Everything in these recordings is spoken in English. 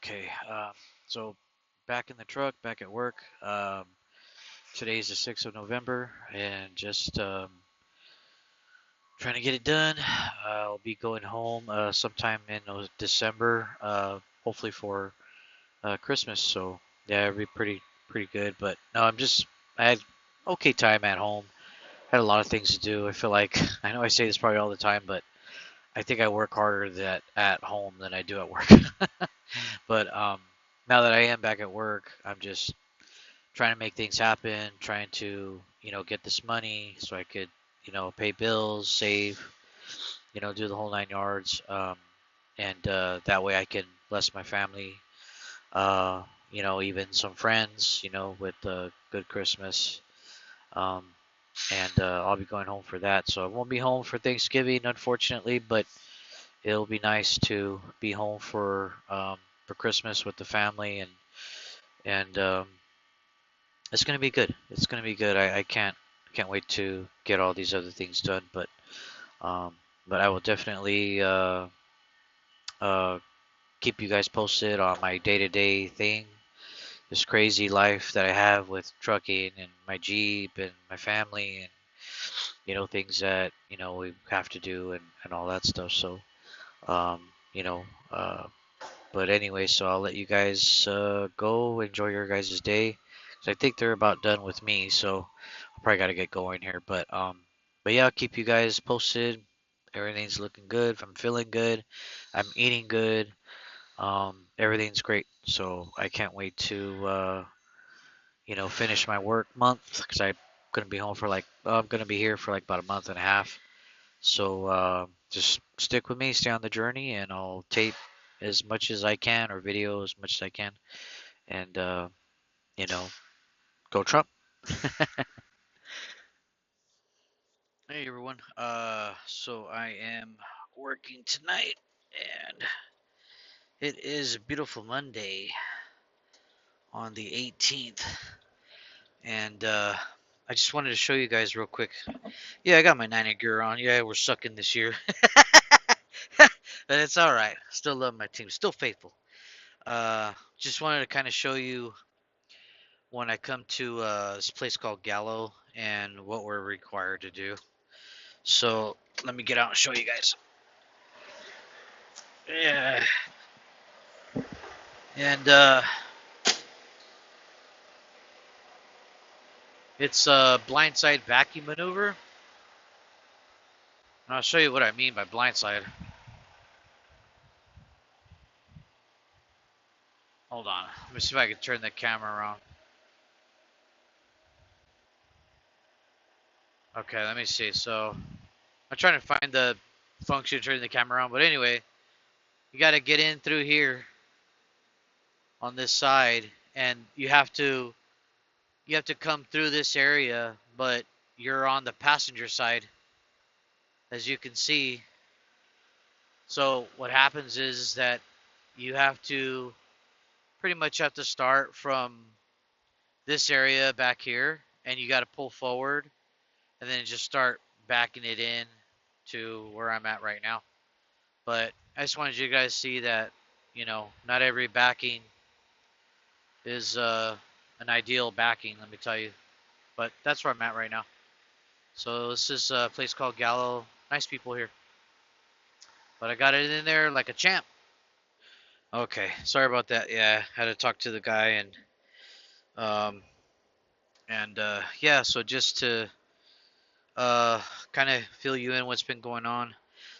Okay, so back in the truck, back at work. Today's the 6th of November, and just trying to get it done. I'll be going home sometime in December, hopefully for Christmas. So yeah, it'll be pretty good. But no, I had okay time at home. Had a lot of things to do. I feel like I know I say this probably all the time, but I think I work harder at home than I do at work. But now that I am back at work, I'm just trying to make things happen, trying to, get this money so I could, pay bills, save, do the whole 9 yards. And that way I can bless my family, uh, even some friends, with a good Christmas. Um, and I'll be going home for that. So I won't be home for Thanksgiving, unfortunately, but it'll be nice to be home for Christmas with the family and it's gonna be good. It's gonna be good. I can't wait to get all these other things done. Um, but I will definitely uh, keep you guys posted on my day-to-day thing. This crazy life that I have with trucking and my Jeep and my family and things that we have to do and all that stuff. So um, you know. Uh, but anyway, so I'll let you guys go enjoy your guys' day. 'Cause I think they're about done with me, so I probably got to get going here. But yeah, I'll keep you guys posted. Everything's looking good. I'm feeling good. I'm eating good. Everything's great. So I can't wait to finish my work month because I'm gonna be home for I'm gonna be here for like about a month and a half. So just stick with me, stay on the journey, and I'll tape as much as I can or video as much as I can, and you know, go Trump. Hey everyone. So I am working tonight, and it is a beautiful Monday on the 18th, and I just wanted to show you guys real quick. Yeah, I got my Niner gear on. Yeah, we're sucking this year, but it's all right. Still love my team. Still faithful. Just wanted to kind of show you when I come to this place called Gallo and what we're required to do. So let me get out and show you guys. Yeah, and it's a blindside vacuum maneuver. And I'll show you what I mean by blindside. Hold on. Let me see if I can turn the camera around. Okay, let me see. So I'm trying to find the function of turning the camera around. But anyway, you got to get in through here on this side, and you have to come through this area, but you're on the passenger side, as you can see. So what happens is that you have to pretty much have to start from this area back here, and you got to pull forward, and then just start backing it in to where I'm at right now. But I just wanted you guys to see that, not every backing is an ideal backing, let me tell you. But that's where I'm at right now. So this is a place called Gallo. Nice people here. But I got it in there like a champ. Okay, sorry about that. Yeah, I had to talk to the guy um yeah, so just to uh kind of fill you in what's been going on.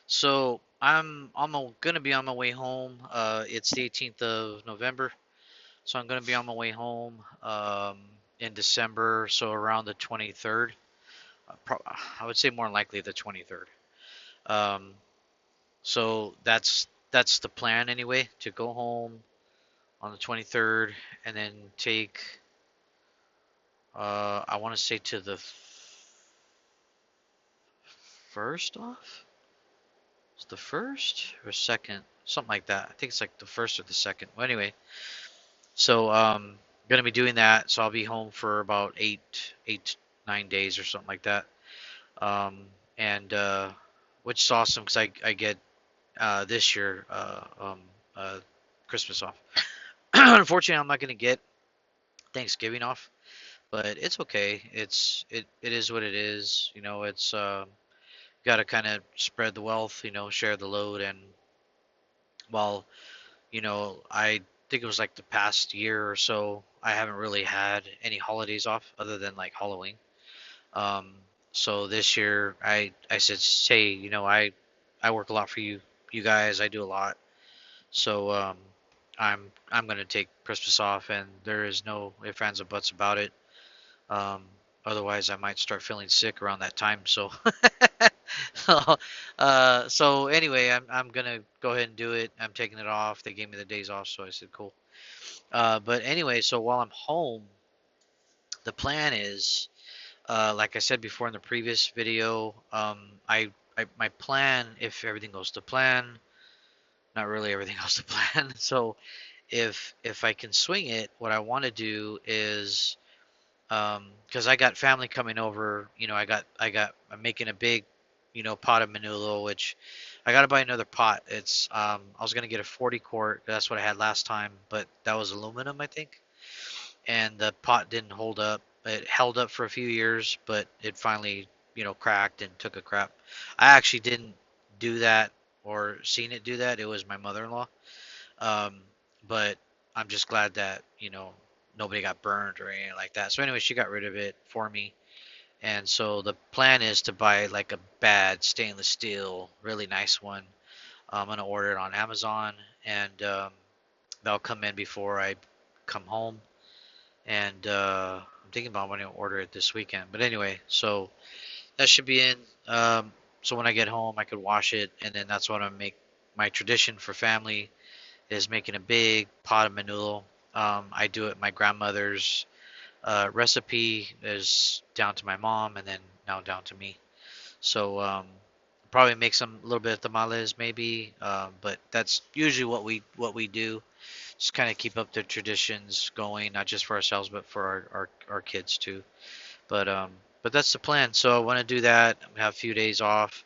So gonna be on my way home. It's the 18th of November, so I'm gonna be on my way home in December, so around the 23rd. I would say more likely the 23rd. Um, so that's the plan anyway, to go home on the 23rd and then take I want to say to the first off. It's the first or second, something like that. I think it's like the first or the second. Well, anyway, so gonna be doing that. So I'll be home for about 9 days or something like that. And which is awesome because I get this year Christmas off. Unfortunately, I'm not gonna get Thanksgiving off, but it's okay. It is what it is. It's got to kind of spread the wealth. Share the load. And while I think it was like the past year or so, I haven't really had any holidays off other than like Halloween. Um, so this year, I said, say, I work a lot for you guys. I do a lot. So I'm gonna take Christmas off, and there is no ifs, ands, or buts about it. Um, Otherwise, I might start feeling sick around that time. So, so, so anyway, I'm gonna go ahead and do it. I'm taking it off. They gave me the days off, so I said cool. But anyway, so while I'm home, the plan is, like I said before in the previous video, my plan, if everything goes to plan, not really everything goes to plan. So if I can swing it, what I want to do is, because I got family coming over. I'm making a big, pot of Manolo, which I got to buy another pot. I was gonna get a 40 quart. That's what I had last time, but that was aluminum, I think, and the pot didn't hold up. It held up for a few years, but it finally, cracked and took a crap. I actually didn't do that or seen it do that. It was my mother-in-law. Um, but I'm just glad that, nobody got burned or anything like that. So anyway, she got rid of it for me. And so the plan is to buy like a bad stainless steel, really nice one. I'm gonna order it on Amazon, and that'll come in before I come home. And I'm thinking about wanting to order it this weekend. But anyway, so that should be in. So when I get home, I could wash it, and then that's what I make my tradition for family is making a big pot of menudo. I do it my grandmother's recipe is down to my mom, and then now down to me. So probably make some a little bit of tamales maybe, but that's usually what we do. Just kind of keep up the traditions going, not just for ourselves but for our kids too. But that's the plan. So I want to do that. I'm gonna have a few days off,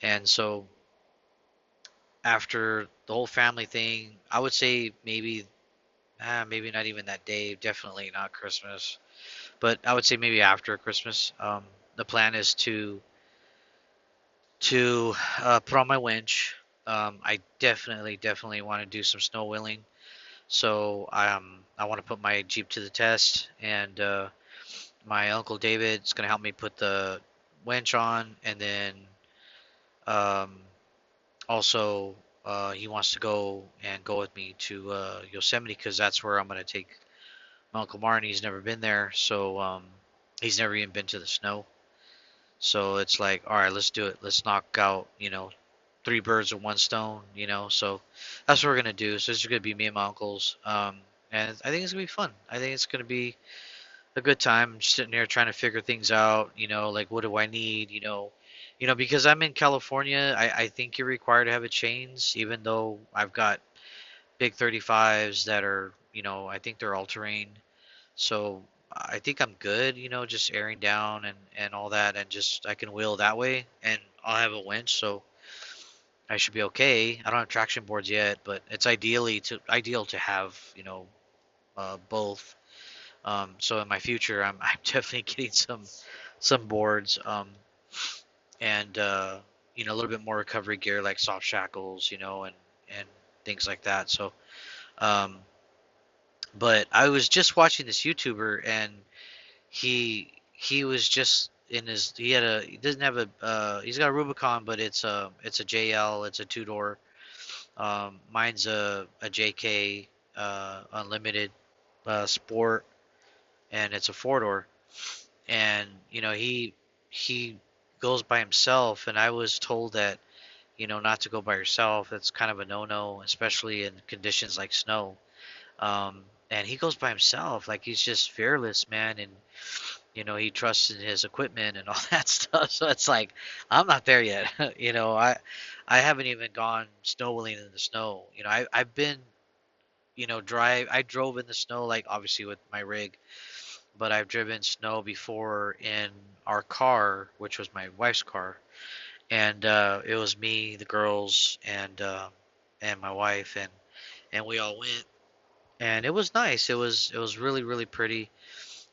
and so after the whole family thing, I would say maybe not even that day. Definitely not Christmas. But I would say maybe after Christmas. The plan is to put on my winch. I definitely want to do some snow wheeling. So I want to put my Jeep to the test, and my uncle David's gonna help me put the winch on, and then um, also he wants to go with me to Yosemite because that's where I'm gonna take my Uncle Martin. He's never been there, so he's never even been to the snow. So it's like, all right, let's do it. Let's knock out, three birds with one stone, So that's what we're gonna do. So it's gonna be me and my uncles, and I think it's gonna be fun. I think it's gonna be a good time. Just sitting there trying to figure things out, like what do I need, because I'm in California. I think you're required to have a chains, even though I've got big 35s that are, I think they're all terrain. So I think I'm good, just airing down and all that, and just I can wheel that way, and I'll have a winch, so I should be okay. I don't have traction boards yet, but it's ideal to have, both. So in my future, I'm definitely getting some boards, and a little bit more recovery gear like soft shackles, and things like that. So, um, but I was just watching this YouTuber, and he was just in his he doesn't have a he's got a Rubicon, but it's a JL, it's a two door. Mine's a JK unlimited sport, and it's a four door. And he goes by himself, and I was told that not to go by yourself. That's kind of a no no, especially in conditions like snow. And he goes by himself, like he's just fearless, man, and he trusts in his equipment and all that stuff. So it's like I'm not there yet. I haven't even gone snowmobiling in the snow. I've been, drive. I drove in the snow, like obviously with my rig, but I've driven snow before in our car, which was my wife's car, and it was me, the girls, and my wife, and we all went. and it was nice. It was really really pretty.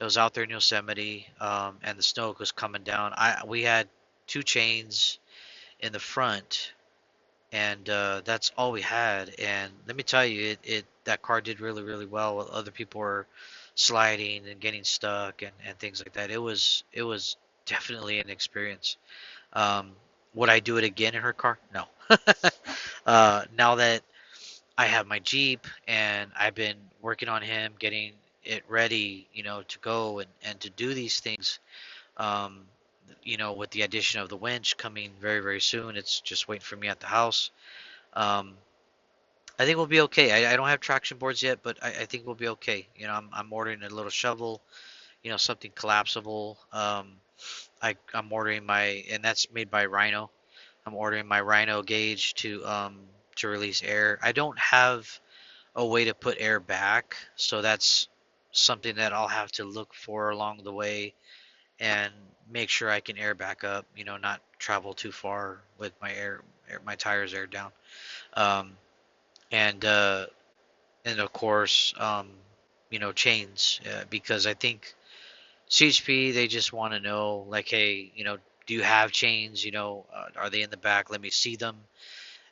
It was out there in Yosemite, and the snow was coming down. We had two chains in the front, and that's all we had. And let me tell you, it that car did really really well. While other people were sliding and getting stuck and things like that. It was definitely an experience. Um, would I do it again in her car? No. Now that I have my Jeep and I've been working on him, getting it ready, to go and to do these things. Um, with the addition of the winch coming very, very soon, it's just waiting for me at the house. Um, I think we'll be okay. I don't have traction boards yet, but I think we'll be okay. I'm ordering a little shovel, something collapsible. I'm ordering and that's made by Rhino. I'm ordering my Rhino gauge to release air. I don't have a way to put air back, so that's something that I'll have to look for along the way and make sure I can air back up. Not travel too far with my tires air down. Um, and and of course, chains, because I think CHP, they just want to know, like, hey, do you have chains? Are they in the back? Let me see them.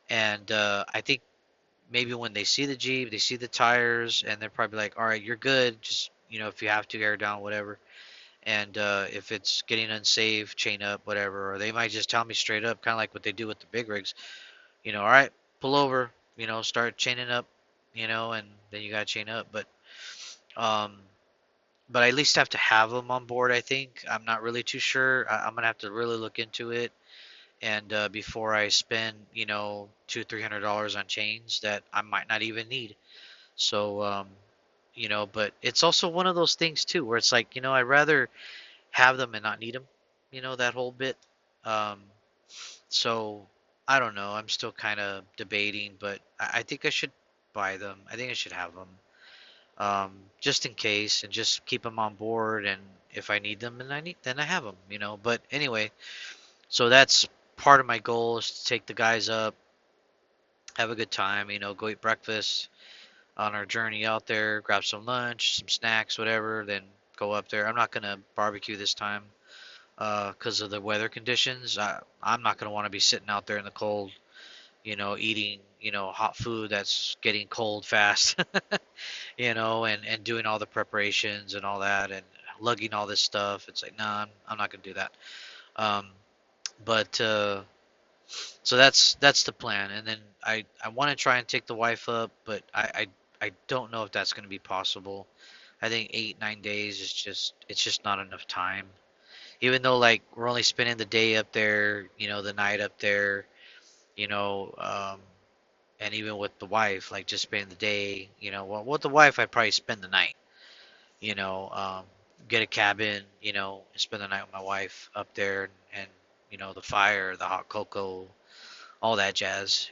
And I think maybe when they see the Jeep, they see the tires, and they're probably like, all right, you're good. Just, if you have to air down, whatever. And if it's getting unsafe, chain up, whatever. Or they might just tell me straight up, kind of like what they do with the big rigs. All right, pull over, start chaining up, and then you got to chain up. Um, but I at least have to have them on board, I think. I'm not really too sure. I'm going to have to really look into it. And before I spend, $200-300 on chains that I might not even need. So, but it's also one of those things too, where it's like, I'd rather have them and not need them, that whole bit. Um, so I don't know. I'm still kind of debating, but I think I should buy them. I think I should have them, just in case, and just keep them on board. And if I need them, then I have them, But anyway, so that's part of my goal is to take the guys up, have a good time, go eat breakfast on our journey out there, grab some lunch, some snacks, whatever, then go up there. I'm not gonna barbecue this time because of the weather conditions. I'm not gonna want to be sitting out there in the cold, eating, hot food that's getting cold fast, and doing all the preparations and all that and lugging all this stuff. It's like, nah, I'm not gonna do that. Um, but So that's the plan, and then I want to try and take the wife up, but I don't know if that's going to be possible. I think 8-9 days is it's just not enough time. Even though like we're only spending the day up there, the night up there, you know, um, and even with the wife, like just spending the day, well, with the wife I'd probably spend the night, you know, um, get a cabin, spend the night with my wife up there, and the fire, the hot cocoa, all that jazz.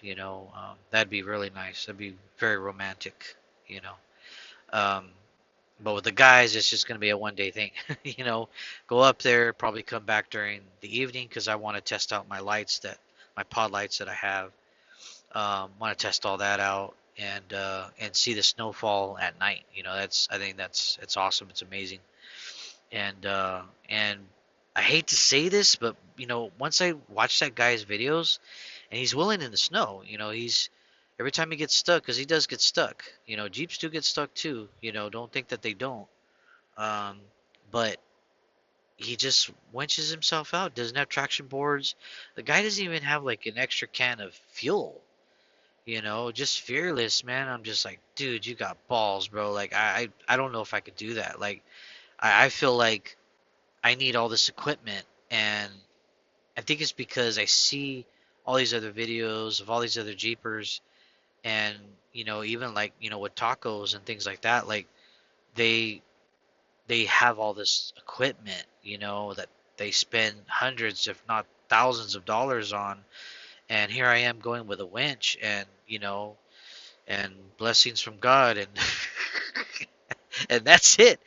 That'd be really nice. That'd be very romantic, you know. Um, but with the guys, it's just going to be a 1 day thing. Go up there, probably come back during the evening because I want to test out my pod lights that I have. Want to test all that out and see the snowfall at night. I think it's awesome. It's amazing. And I hate to say this, but once I watch that guy's videos, and he's willing in the snow. He's every time he gets stuck, because he does get stuck. Jeeps do get stuck too. Don't think that they don't. Um, but he just winches himself out. Doesn't have traction boards. The guy doesn't even have like an extra can of fuel. Just fearless, man. I'm just like, dude, you got balls, bro. Like I don't know if I could do that. Like I feel like I need all this equipment, and I think it's because I see all these other videos of all these other Jeepers, and even like with tacos and things like that, like they they have all this equipment, that they spend hundreds, if not thousands of dollars on, and here I am going with a winch, and blessings from God, and and that's it.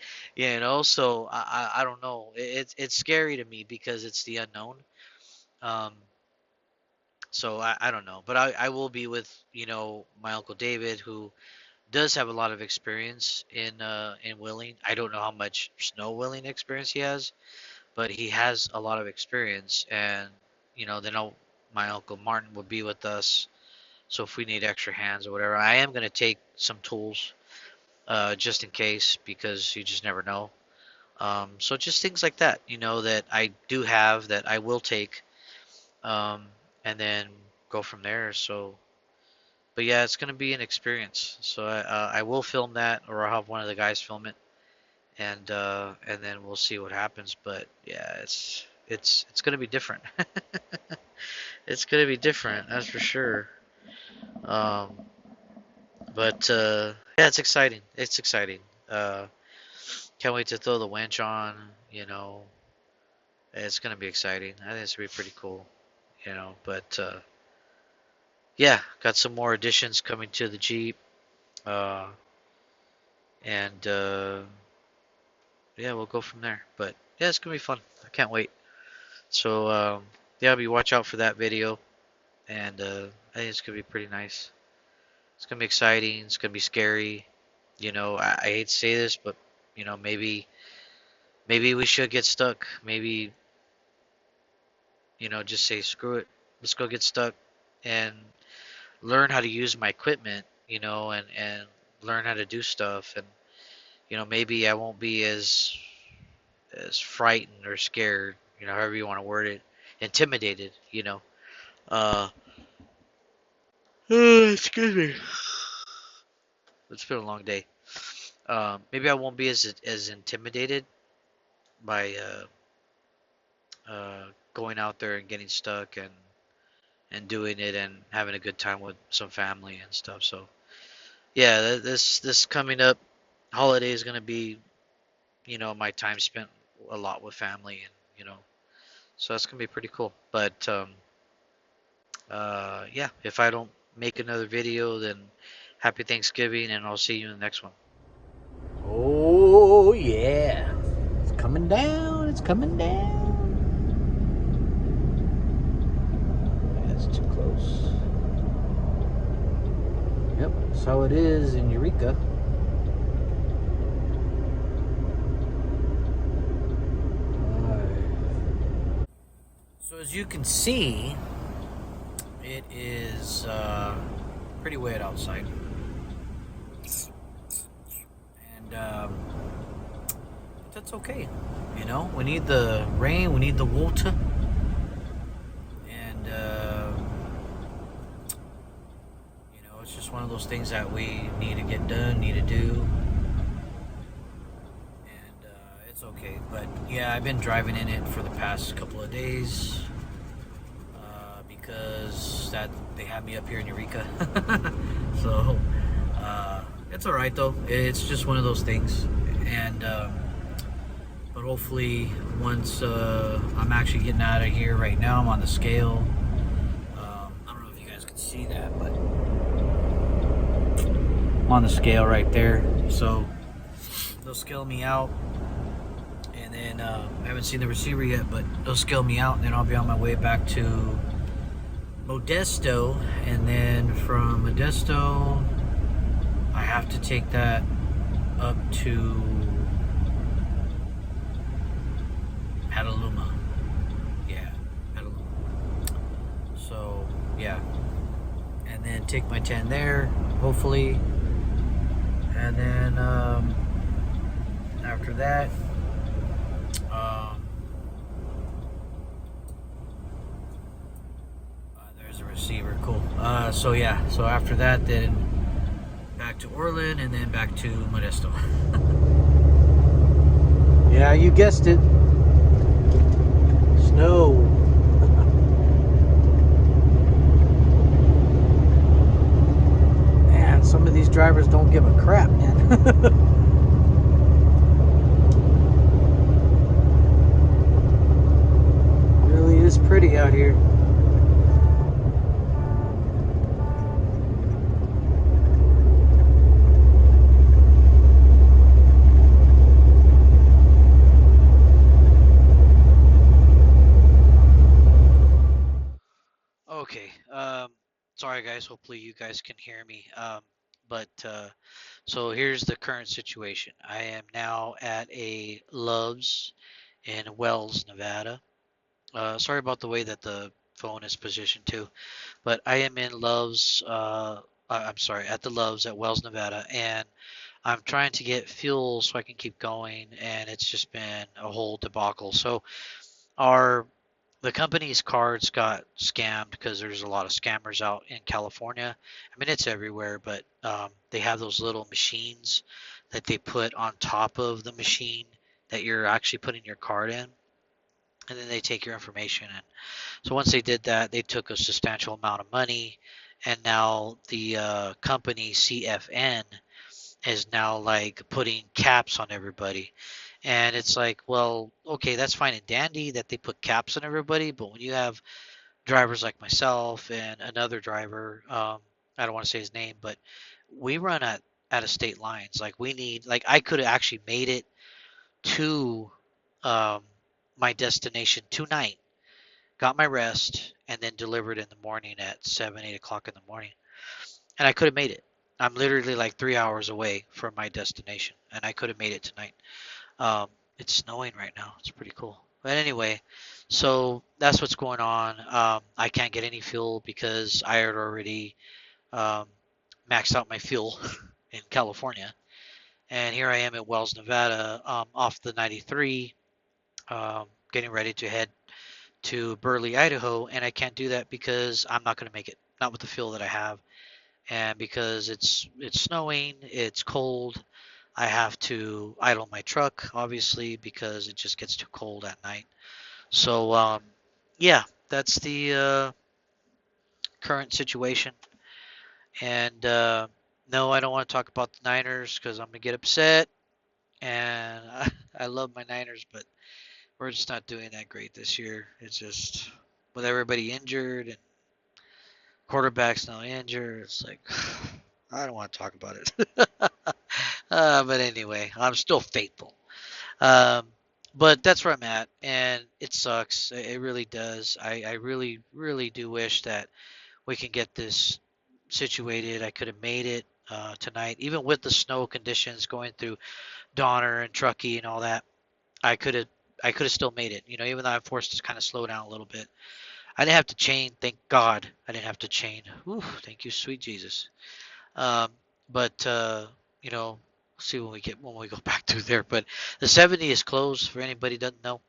So I don't know. It's scary to me because it's the unknown. Um, So I don't know, but I will be with my uncle David, who does have a lot of experience in wheeling. I don't know how much snow wheeling experience he has, but he has a lot of experience. And then my uncle Martin would be with us. So if we need extra hands or whatever, I am gonna take some tools, just in case, because you just never know. So just things like that, that I do have that I will take, um, and then go from there. So, but yeah, it's gonna be an experience. So I will film that, or I'll have one of the guys film it, and then we'll see what happens. But yeah, it's gonna be different. It's gonna be different, that's for sure. Um, but yeah, it's exciting. It's exciting. Uh, can't wait to throw the winch on. You know, it's gonna be exciting. I think it's gonna be pretty cool. But yeah, got some more additions coming to the Jeep, uh, and yeah, we'll go from there. But yeah, it's gonna be fun. I can't wait. So yeah, be watch out for that video, and I think it's gonna be pretty nice. It's gonna be exciting. It's gonna be scary. I hate to say this, but maybe we should get stuck. Maybe just say screw it. Let's go get stuck and learn how to use my equipment. And learn how to do stuff. And maybe I won't be as frightened or scared. However you want to word it, intimidated. Uh, excuse me. It's been a long day. Maybe I won't be as intimidated by going out there and getting stuck and doing it and having a good time with some family and stuff. So yeah, this coming up holiday is gonna be my time spent a lot with family, and so that's gonna be pretty cool. But yeah, if I don't make another video, then happy Thanksgiving, and I'll see you in the next one. Oh, yeah. It's coming down. It's coming down. That's too close. Yep, that's how it is in Eureka. So as you can see, it is pretty wet outside. And that's okay. We need the rain, we need the water. And it's just one of those things that we need to get done, need to do. And it's okay. But yeah, I've been driving in it for the past couple of days, because they have me up here in Eureka. So it's all right though. It's just one of those things. And but hopefully once I'm actually getting out of here. Right now I'm on the scale. I don't know if you guys can see that, but I'm on the scale right there. So they'll scale me out, and then I haven't seen the receiver yet, but they'll scale me out, and then I'll be on my way back to Modesto. And then from Modesto I have to take that up to Petaluma. Yeah, Petaluma. So yeah, and then take my 10 there, hopefully. And then after that, there's a receiver. Cool. So yeah, so after that, then back to Orland, and then back to Modesto. Yeah, you guessed it. Snow. Man, some of these drivers don't give a crap, man. Really is pretty out here. Okay. Sorry guys. Hopefully you guys can hear me. But so here's the current situation. I am now at a Love's in Wells, Nevada. Sorry about the way that the phone is positioned too, but I am in Love's. I'm sorry, at the Love's at Wells, Nevada, and I'm trying to get fuel so I can keep going, and it's just been a whole debacle. So our the company's cards got scammed because there's a lot of scammers out in California. I mean, it's everywhere, but they have those little machines that they put on top of the machine that you're actually putting your card in, and then they take your information. And so once they did that, they took a substantial amount of money, and now the company CFN is now like putting caps on everybody. And it's like, well, okay, that's fine and dandy that they put caps on everybody, but when you have drivers like myself and another driver, I don't want to say his name, but we run at a state lines. Like we need, like I could have actually made it to um, my destination tonight, got my rest, and then delivered in the morning at 7, 8 o'clock in the morning, and I could have made it. I'm literally like 3 hours away from my destination, and I could have made it tonight. Um, it's snowing right now. It's pretty cool. But anyway, so that's what's going on. I can't get any fuel because I had already um, maxed out my fuel in California. And here I am at Wells, Nevada, off the 93, getting ready to head to Burley, Idaho. And I can't do that because I'm not going to make it, not with the fuel that I have. And because it's snowing, it's cold, I have to idle my truck, obviously, because it just gets too cold at night. So, yeah, that's the current situation. And no, I don't want to talk about the Niners because I'm gonna get upset. And I love my Niners, but we're just not doing that great this year. It's just with everybody injured and quarterbacks now injured. It's like I don't want to talk about it. But anyway, I'm still faithful. Um, but that's where I'm at, and it sucks. It really does. I really, really do wish that we can get this situated. I could have made it tonight, even with the snow conditions going through Donner and Truckee and all that. I could have, I could have still made it. You know, even though I'm forced to kind of slow down a little bit. I didn't have to chain. Thank God, I didn't have to chain. Whew, thank you, sweet Jesus. Um, but you know, see when we go back through there. But the 70 is closed for anybody who doesn't know.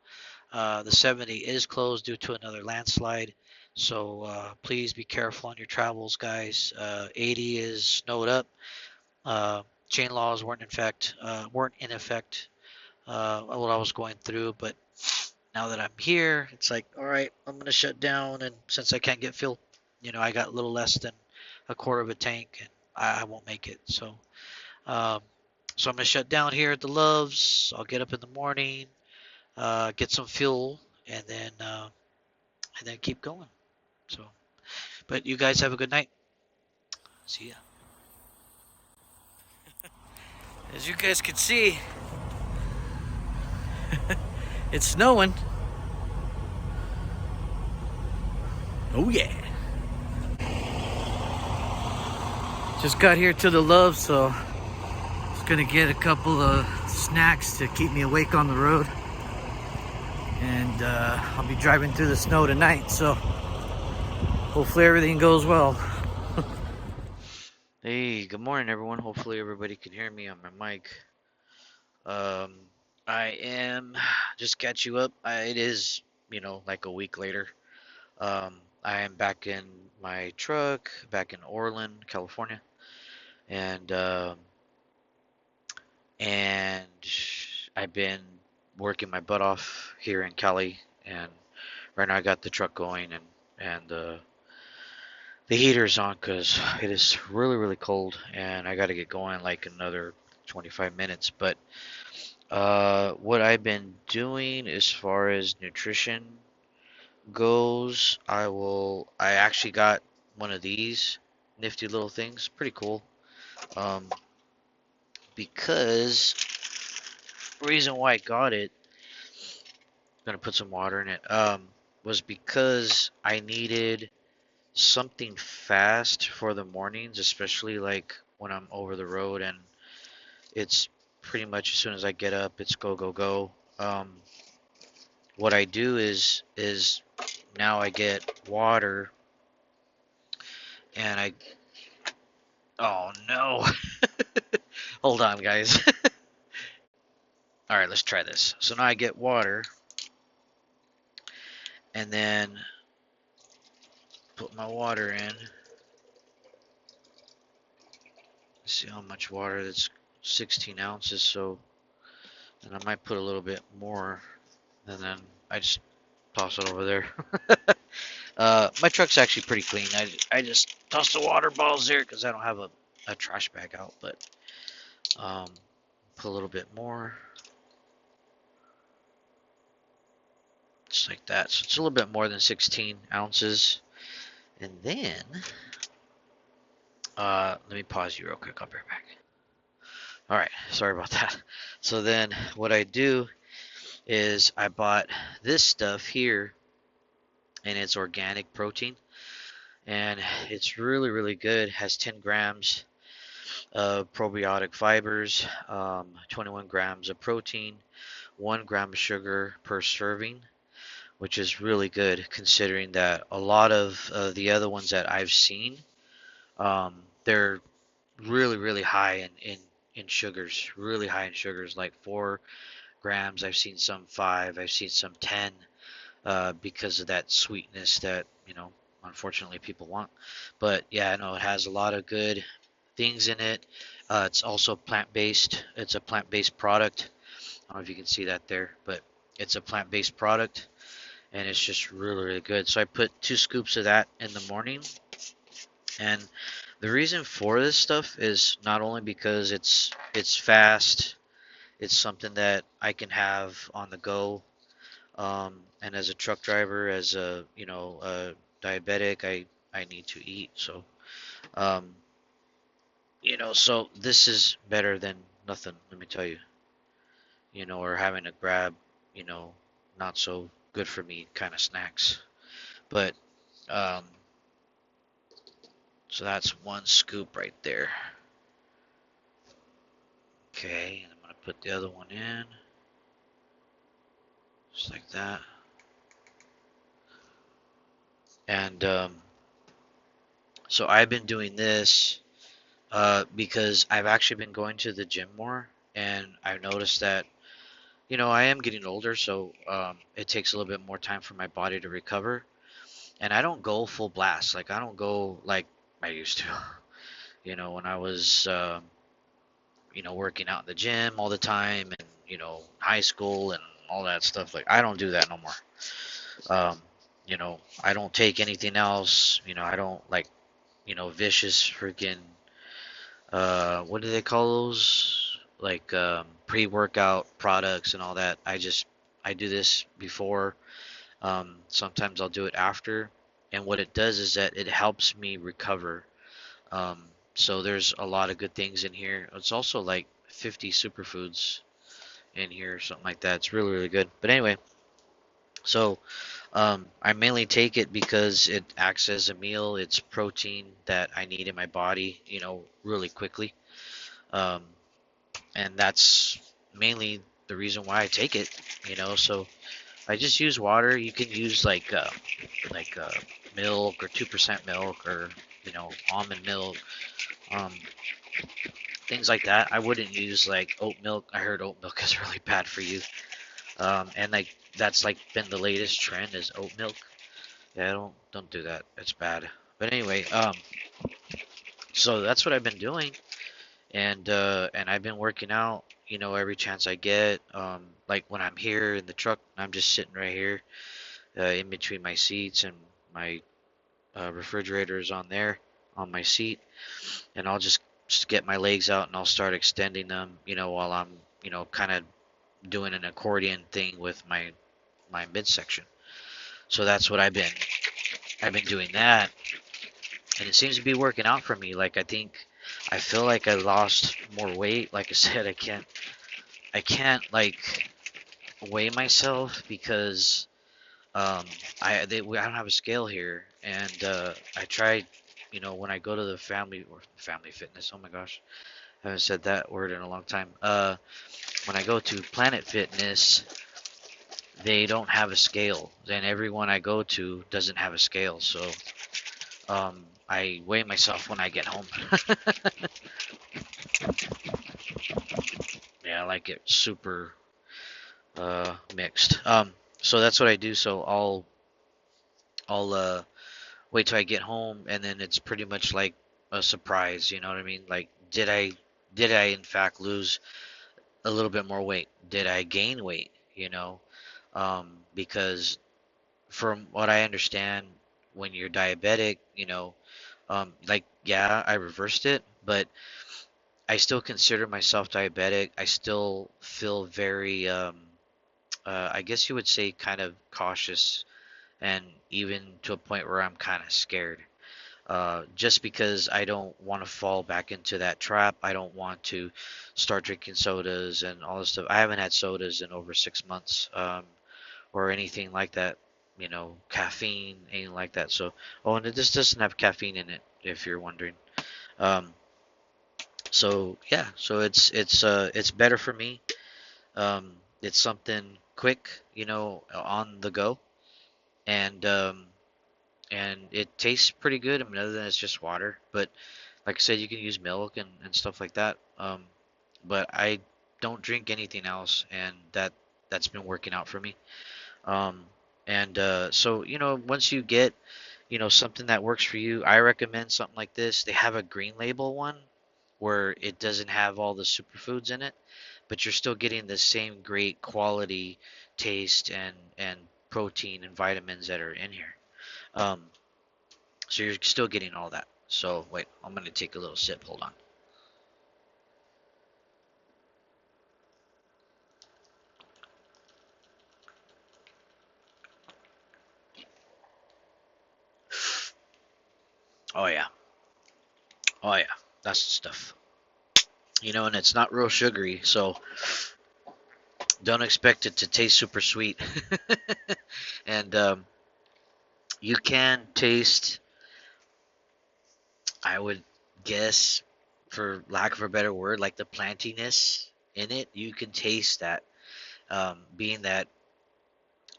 The 70 is closed due to another landslide. So please be careful on your travels, guys. 80 is snowed up. Uh, chain laws weren't in effect while I was going through, but now that I'm here, it's like, all right, I'm gonna shut down, and since I can't get fuel, you know, I got a little less than a quarter of a tank, and I won't make it. Um, so I'm gonna shut down here at the Loves. I'll get up in the morning, get some fuel, and then keep going. So, but you guys have a good night. See ya. As you guys can see, it's snowing. Oh yeah. Just got here to the Love, so just gonna get a couple of snacks to keep me awake on the road. And I'll be driving through the snow tonight, so hopefully everything goes well. Hey, good morning, everyone. Hopefully, everybody can hear me on my mic. Um, I am just catch you up. It is, you know, like a week later. I am back in my truck, back in Orland, California, and and I've been working my butt off here in Cali, and right now I got the truck going, and the heater's on because it is really really cold, and I got to get going like another 25 minutes. But what I've been doing as far as nutrition goes, I actually got one of these nifty little things, pretty cool. Um, because reason why I got it, I'm gonna put some water in it. Was because I needed something fast for the mornings, especially like when I'm over the road, and it's pretty much as soon as I get up, it's go go go. What I do is now I get water, and I oh no. Hold on, guys. All right, let's try this. So now I get water, and then put my water in. See how much water. That's 16 ounces. So, and I might put a little bit more, and then I just toss it over there. My truck's actually pretty clean. I just toss the water bottles there because I don't have a trash bag out. But put a little bit more, just like that. So it's a little bit more than 16 ounces. And then, let me pause you real quick. I'll be right back. All right, sorry about that. So then, what I do is I bought this stuff here, and it's organic protein, and it's really, really good. It has 10 grams of probiotic fibers, 21 grams of protein, 1 gram of sugar per serving, which is really good considering that a lot of the other ones that I've seen, they're really, really high in sugars, really high in sugars, like 4 grams. I've seen some 5, I've seen some 10, because of that sweetness that, unfortunately people want. But yeah, no, it has a lot of good things in it. It's also plant-based. It's a plant-based product. I don't know if you can see that there, but it's a plant-based product, and it's just really, really good. So I put 2 scoops of that in the morning, and the reason for this stuff is not only because it's fast, it's something that I can have on the go. And as a truck driver, as a diabetic, I need to eat. So, um, so this is better than nothing. Let me tell you. Or having to grab, you know, not so good for me kind of snacks. But um, so that's 1 scoop right there. Okay, and I'm gonna put the other one in, just like that. And so I've been doing this because I've actually been going to the gym more, and I've noticed that I am getting older, so it takes a little bit more time for my body to recover. And I don't go full blast, like I don't go like I used to. When I was working out in the gym all the time, and high school and all that stuff. Like I don't do that no more. Um, I don't take anything else. I don't like vicious freaking what do they call those? Like pre-workout products and all that. I do this before. Sometimes I'll do it after. And what it does is that it helps me recover. Um, so there's a lot of good things in here. It's also like 50 superfoods in here, something like that. It's really, really good. But anyway, so I mainly take it because it acts as a meal. It's protein that I need in my body, really quickly. Um, and that's mainly the reason why I take it, So I just use water. You can use like milk or 2% milk, or almond milk, um, things like that. I wouldn't use like oat milk. I heard oat milk is really bad for you. And like that's like been the latest trend is oat milk. Yeah, don't do that. It's bad. But anyway, so that's what I've been doing, and I've been working out, every chance I get. Like when I'm here in the truck, I'm just sitting right here, in between my seats, and my refrigerator is on there on my seat, and I'll just get my legs out and I'll start extending them, while I'm, kind of doing an accordion thing with my midsection. So that's what I've been doing that, and it seems to be working out for me. Like I feel like I lost more weight. Like I said, I can't like weigh myself because I don't have a scale here, and I tried when I go to the family fitness, oh my gosh, I haven't said that word in a long time. When I go to Planet Fitness, they don't have a scale. Then everyone I go to doesn't have a scale, so I weigh myself when I get home. Yeah, I like it super mixed. So that's what I do. So I'll wait till I get home, and then it's pretty much like a surprise. You know what I mean? Like, did I in fact lose a little bit more weight? Did I gain weight? Because from what I understand, when you're diabetic, like, yeah, I reversed it, but I still consider myself diabetic. I still feel very, I guess you would say, kind of cautious, and even to a point where I'm kind of scared. Just because I don't want to fall back into that trap. I don't want to start drinking sodas and all this stuff. I haven't had sodas in over 6 months, or anything like that. Caffeine, anything like that. So, oh, and this doesn't have caffeine in it, if you're wondering. Um, so yeah, so it's better for me. Um, it's something quick, on the go, and it tastes pretty good. I mean, other than it's just water, but like I said, you can use milk and stuff like that. But I don't drink anything else, and that's been working out for me. Um, and so once you get something that works for you, I recommend something like this. They have a green label one where it doesn't have all the superfoods in it, but you're still getting the same great quality, taste, and protein and vitamins that are in here. Um, so you're still getting all that. So wait, I'm gonna take a little sip. Hold on. Oh yeah, oh yeah, that's the stuff. And it's not real sugary, so don't expect it to taste super sweet. And you can taste, I would guess, for lack of a better word, like the plantiness in it. You can taste that. Being that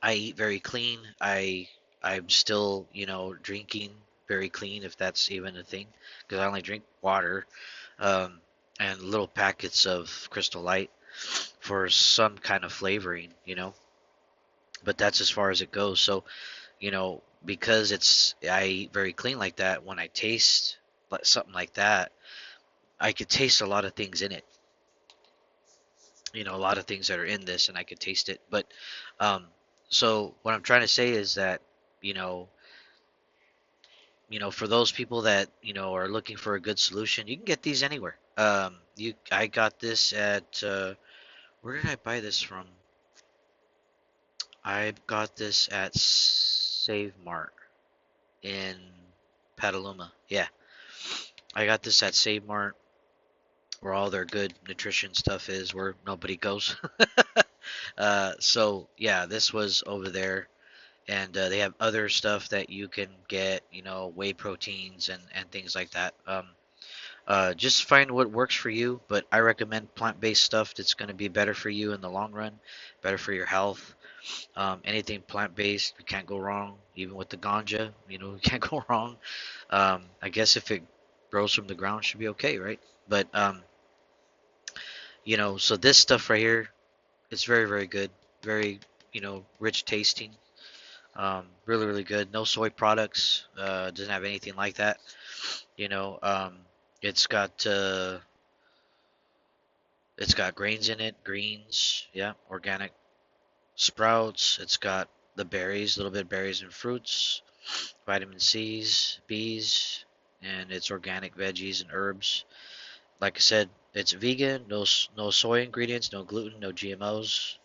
I eat very clean, I'm still drinking very clean, if that's even a thing, because I only drink water, um, and little packets of Crystal Light for some kind of flavoring. But that's as far as it goes. So because I eat very clean like that, when I taste something like that, I could taste a lot of things in it. A lot of things that are in this, and I could taste it. But um, so what I'm trying to say is that you know, for those people that are looking for a good solution, you can get these anywhere. I got this at where did I buy this from? I got this at Save Mart in Petaluma. Yeah, I got this at Save Mart, where all their good nutrition stuff is, where nobody goes. So yeah, this was over there, and they have other stuff that you can get, whey proteins and things like that. Just find what works for you, but I recommend plant-based stuff that's going to be better for you in the long run, better for your health. Anything plant-based, you can't go wrong. Even with the ganja, you can't go wrong. I guess if it grows from the ground, it should be okay, right? But so this stuff right here, it's very, very good. Very, rich tasting. Really, really good. No soy products. Doesn't have anything like that. You know, um, it's got uh, it's got grains in it. Greens, yeah, organic sprouts. It's got the berries, a little bit of berries and fruits, vitamin C's, B's, and it's organic veggies and herbs. Like I said, it's vegan. No soy ingredients. No gluten. No GMOs.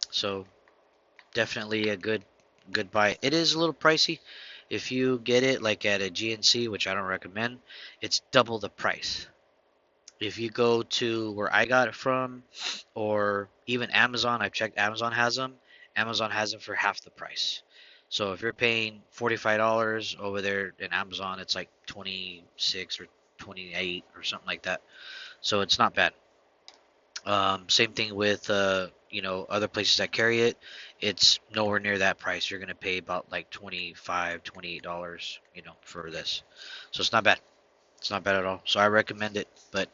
So definitely a good buy. It is a little pricey. If you get it like at a GNC, which I don't recommend, it's double the price. If you go to where I got it from, or even Amazon, I've checked, Amazon has them. Amazon has them for half the price. So if you're paying $45 over there in Amazon, it's like 26 or 28 or something like that. So it's not bad. Same thing with other places that carry it. It's nowhere near that price. You're gonna pay about like 25, $28, for this. So it's not bad. It's not bad at all. So I recommend it. But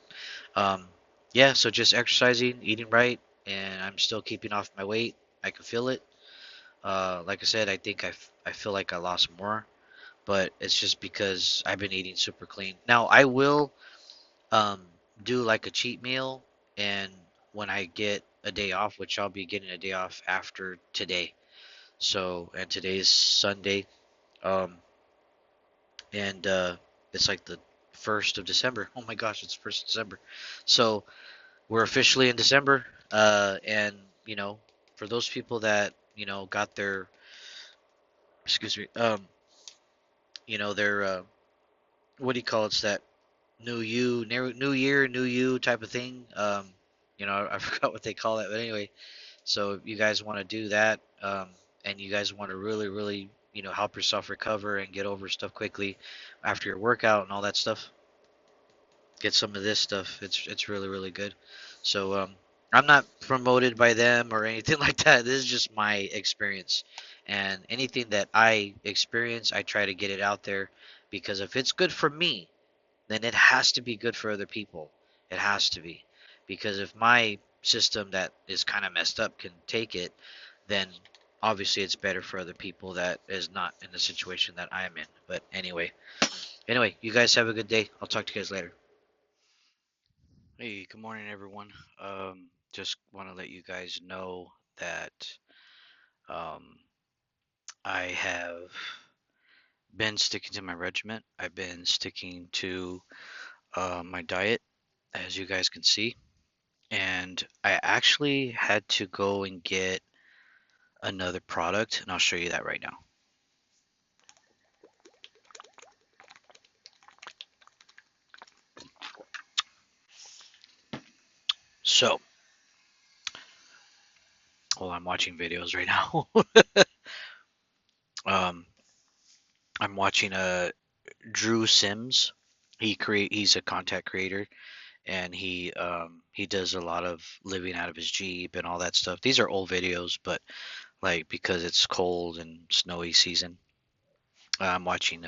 um, yeah, so just exercising, eating right, and I'm still keeping off my weight. I can feel it. Like I said, I think I feel like I lost more, but it's just because I've been eating super clean. Now I will um, do like a cheat meal, and when I get a day off, which I'll be getting a day off after today. So, and today's Sunday, um, and it's like the 1st of December. Oh my gosh, it's 1st of December. So we're officially in December, and for those people that got their, excuse me, their what do you call it? It's that new year, new you type of thing. I forgot what they call it, but anyway. So if you guys want to do that, and you guys want to really, really, help yourself recover and get over stuff quickly after your workout and all that stuff, get some of this stuff. It's really, really good. So I'm not promoted by them or anything like that. This is just my experience, and anything that I experience, I try to get it out there because if it's good for me, then it has to be good for other people. It has to be. Because if my system that is kind of messed up can take it, then obviously it's better for other people that is not in the situation that I am in. But anyway, you guys have a good day. I'll talk to you guys later. Hey, good morning, everyone. Just want to let you guys know that um, I have been sticking to my regiment. I've been sticking to my diet, as you guys can see. And I actually had to go and get another product, and I'll show you that right now. So, well, I'm watching videos right now. um, I'm watching Drew Sims. He's a content creator, and he does a lot of living out of his Jeep and all that stuff. These are old videos, but like because it's cold and snowy season, I'm watching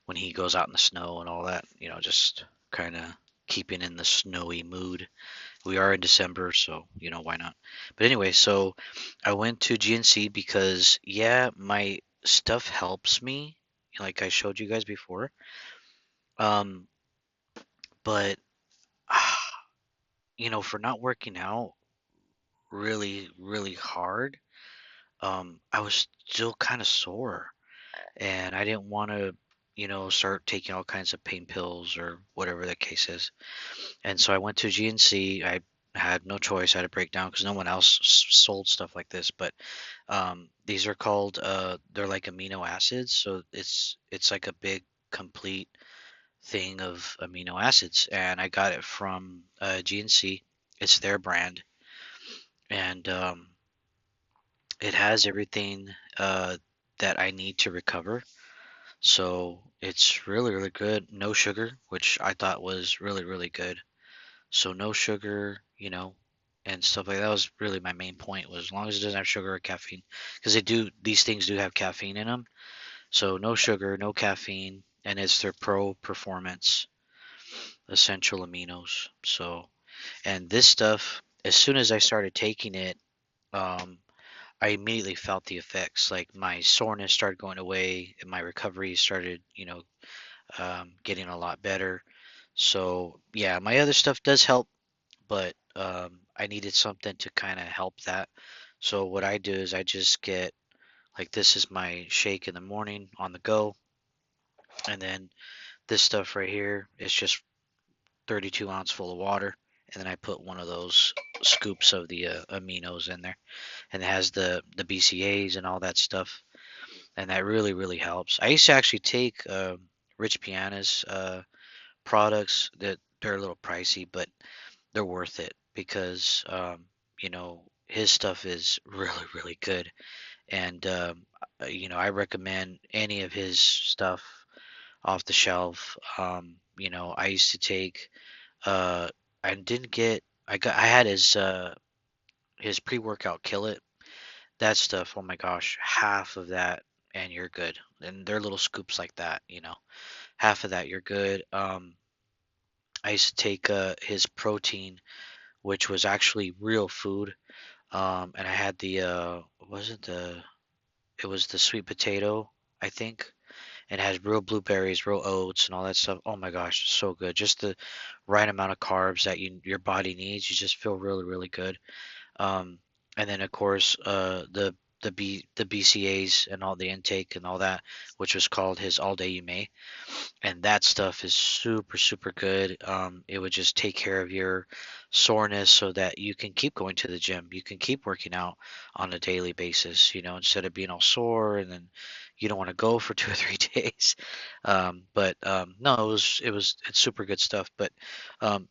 when he goes out in the snow and all that. Just kind of keeping in the snowy mood. We are in December, so why not? But anyway, so I went to GNC because yeah, my stuff helps me, like I showed you guys before. Um, but for not working out really, really hard, I was still kind of sore, and I didn't want to, start taking all kinds of pain pills or whatever the case is. And so I went to GNC. I had no choice. I had to break down because no one else sold stuff like this. But these are called they're like amino acids. So it's like a big complete thing of amino acids, and I got it from GNC. It's their brand, and it has everything that I need to recover. So it's really, really good. No sugar, which I thought was really, really good. So no sugar, and stuff like that was really my main point was as long as it doesn't have sugar or caffeine, because these things do have caffeine in them. So no sugar, no caffeine, and it's their Pro Performance Essential Aminos. So, and this stuff, as soon as I started taking it, um, I immediately felt the effects. Like my soreness started going away, and my recovery started, getting a lot better. So yeah, my other stuff does help, but I needed something to kind of help that. So what I do is I just get like this is my shake in the morning on the go, and then this stuff right here is just 32 ounce full of water, and then I put one of those scoops of the aminos in there, and it has the BCAAs and all that stuff, and that really really helps. I used to actually take Rich Piana's products that they're a little pricey, but they're worth it because his stuff is really really good, and I recommend any of his stuff off the shelf. I used to take. Uh, I didn't get. I had his pre-workout Kill It. That stuff. Oh my gosh, half of that and you're good. And they're little scoops like that. Half of that you're good. I used to take his protein, which was actually real food. And I had the wasn't the it was the sweet potato, I think. It has real blueberries, real oats, and all that stuff. Oh my gosh, it's so good. Just the right amount of carbs that your body needs. You just feel really, really good. Um, and then of course, the BCAs and all the intake and all that, which was called his All Day You May, and that stuff is super, super good. It would just take care of your soreness so that you can keep going to the gym. You can keep working out on a daily basis, instead of being all sore and then you don't want to go for 2 or 3 days. But no, it's super good stuff. But um,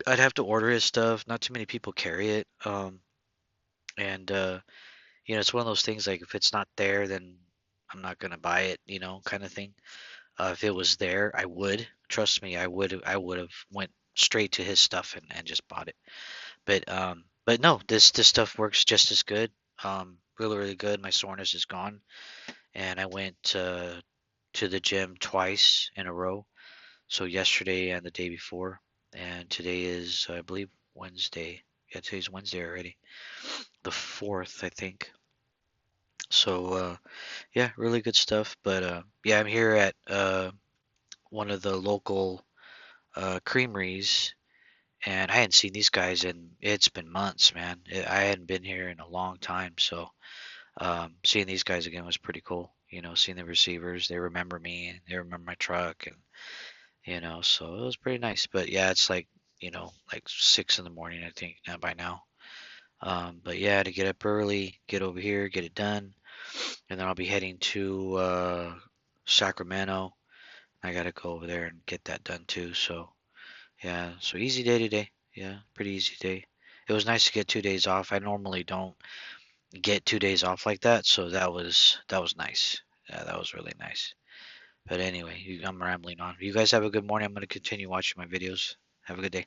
I'd have to order his stuff. Not too many people carry it. And it's one of those things like if it's not there, then I'm not gonna buy it, kind of thing. If it was there, I would. Trust me, I would have went straight to his stuff and just bought it. But no, this stuff works just as good. Really, really good. My soreness is gone, and I went to the gym twice in a row. So yesterday and the day before, and today is, I believe, Wednesday. Yeah, today's Wednesday already, the fourth, I think. So yeah, really good stuff. But yeah, I'm here at one of the local creameries, and I hadn't seen these guys in it's been months, man. I hadn't been here in a long time, so seeing these guys again was pretty cool. Seeing the receivers, they remember me and they remember my truck, and so it was pretty nice. But yeah, it's like 6 in the morning, I think, now by now. But yeah, to get up early, get over here, get it done, and then I'll be heading to Sacramento. I gotta go over there and get that done too. So yeah, so easy day today. Yeah, pretty easy day. It was nice to get 2 days off. I normally don't get 2 days off like that, so that was nice. Yeah, that was really nice. But anyway, I'm rambling on. You guys have a good morning. I'm gonna continue watching my videos. Have a good day.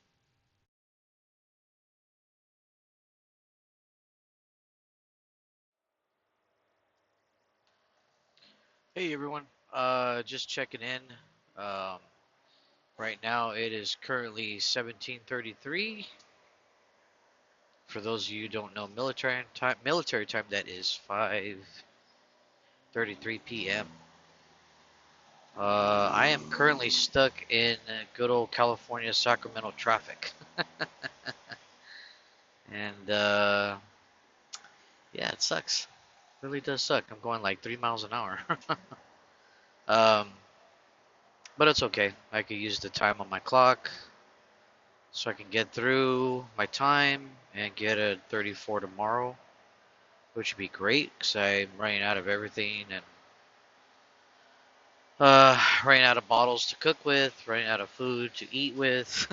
Hey everyone. Just checking in. Um, right now it is currently 17:33. For those of you who don't know military time that is 5:33 p.m. I am currently stuck in good old California Sacramento traffic. And yeah, it sucks. It really does suck. I'm going like 3 miles an hour. um, but it's okay. I could use the time on my clock so I can get through my time and get a 34 tomorrow, which would be great because I'm running out of everything and running out of bottles to cook with, running out of food to eat with.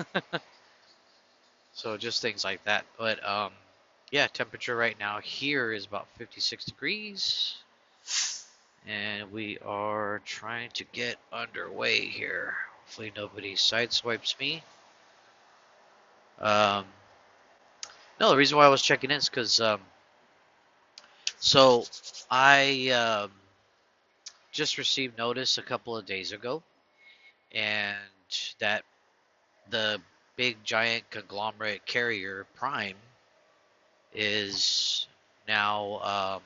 So just things like that. But yeah, temperature right now here is about 56 degrees. And we are trying to get underway here. Hopefully nobody sideswipes me. Um, no, the reason why I was checking in is because so I just received notice a couple of days ago, and that the big giant conglomerate carrier Prime is now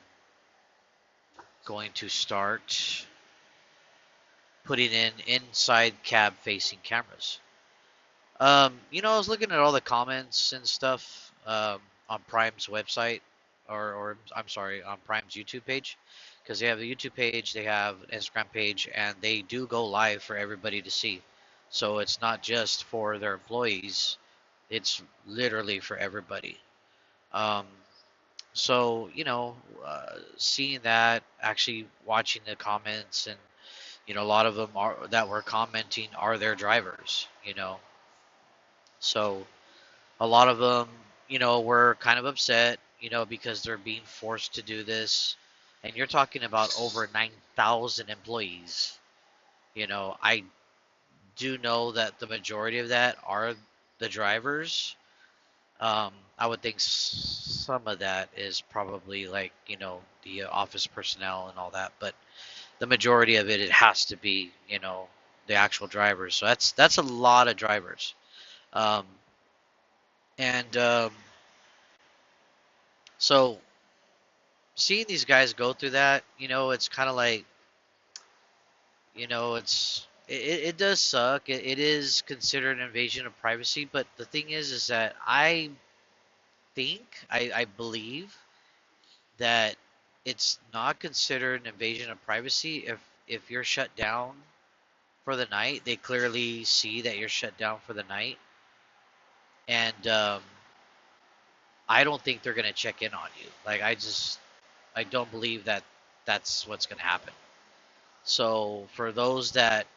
going to start putting in inside cab facing cameras. I was looking at all the comments and stuff on Prime's website, or I'm sorry, on Prime's YouTube page, because they have the YouTube page, they have an Instagram page, and they do go live for everybody to see. So it's not just for their employees; it's literally for everybody. Um, so seeing that, actually watching the comments, and a lot of them are that were commenting are their drivers. So a lot of them, were kind of upset, because they're being forced to do this. and you're talking about over 9,000 employees. I do know that the majority of that are the drivers. I would think some of that is probably like, the office personnel and all that, but the majority of it has to be, the actual drivers. So that's a lot of drivers. Um, and so seeing these guys go through that, it's kind of like, it does suck. It is considered an invasion of privacy, but the thing is that I believe that it's not considered an invasion of privacy if you're shut down for the night. They clearly see that you're shut down for the night, and I don't think they're gonna check in on you. Like I don't believe that that's what's gonna happen. So for those that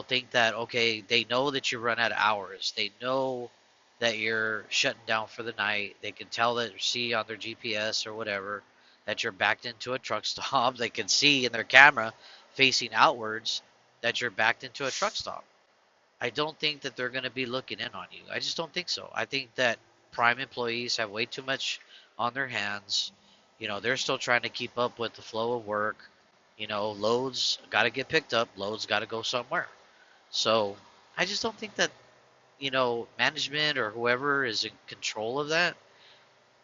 think that, okay, they know that you run out of hours, they know that you're shutting down for the night, they can tell that, see on their GPS or whatever, that you're backed into a truck stop. They can see in their camera facing outwards that you're backed into a truck stop. I don't think that they're going to be looking in on you. I just don't think so. I think that prime employees have way too much on their hands. They're still trying to keep up with the flow of work. Loads got to get picked up, loads got to go somewhere. So I just don't think that, management or whoever is in control of that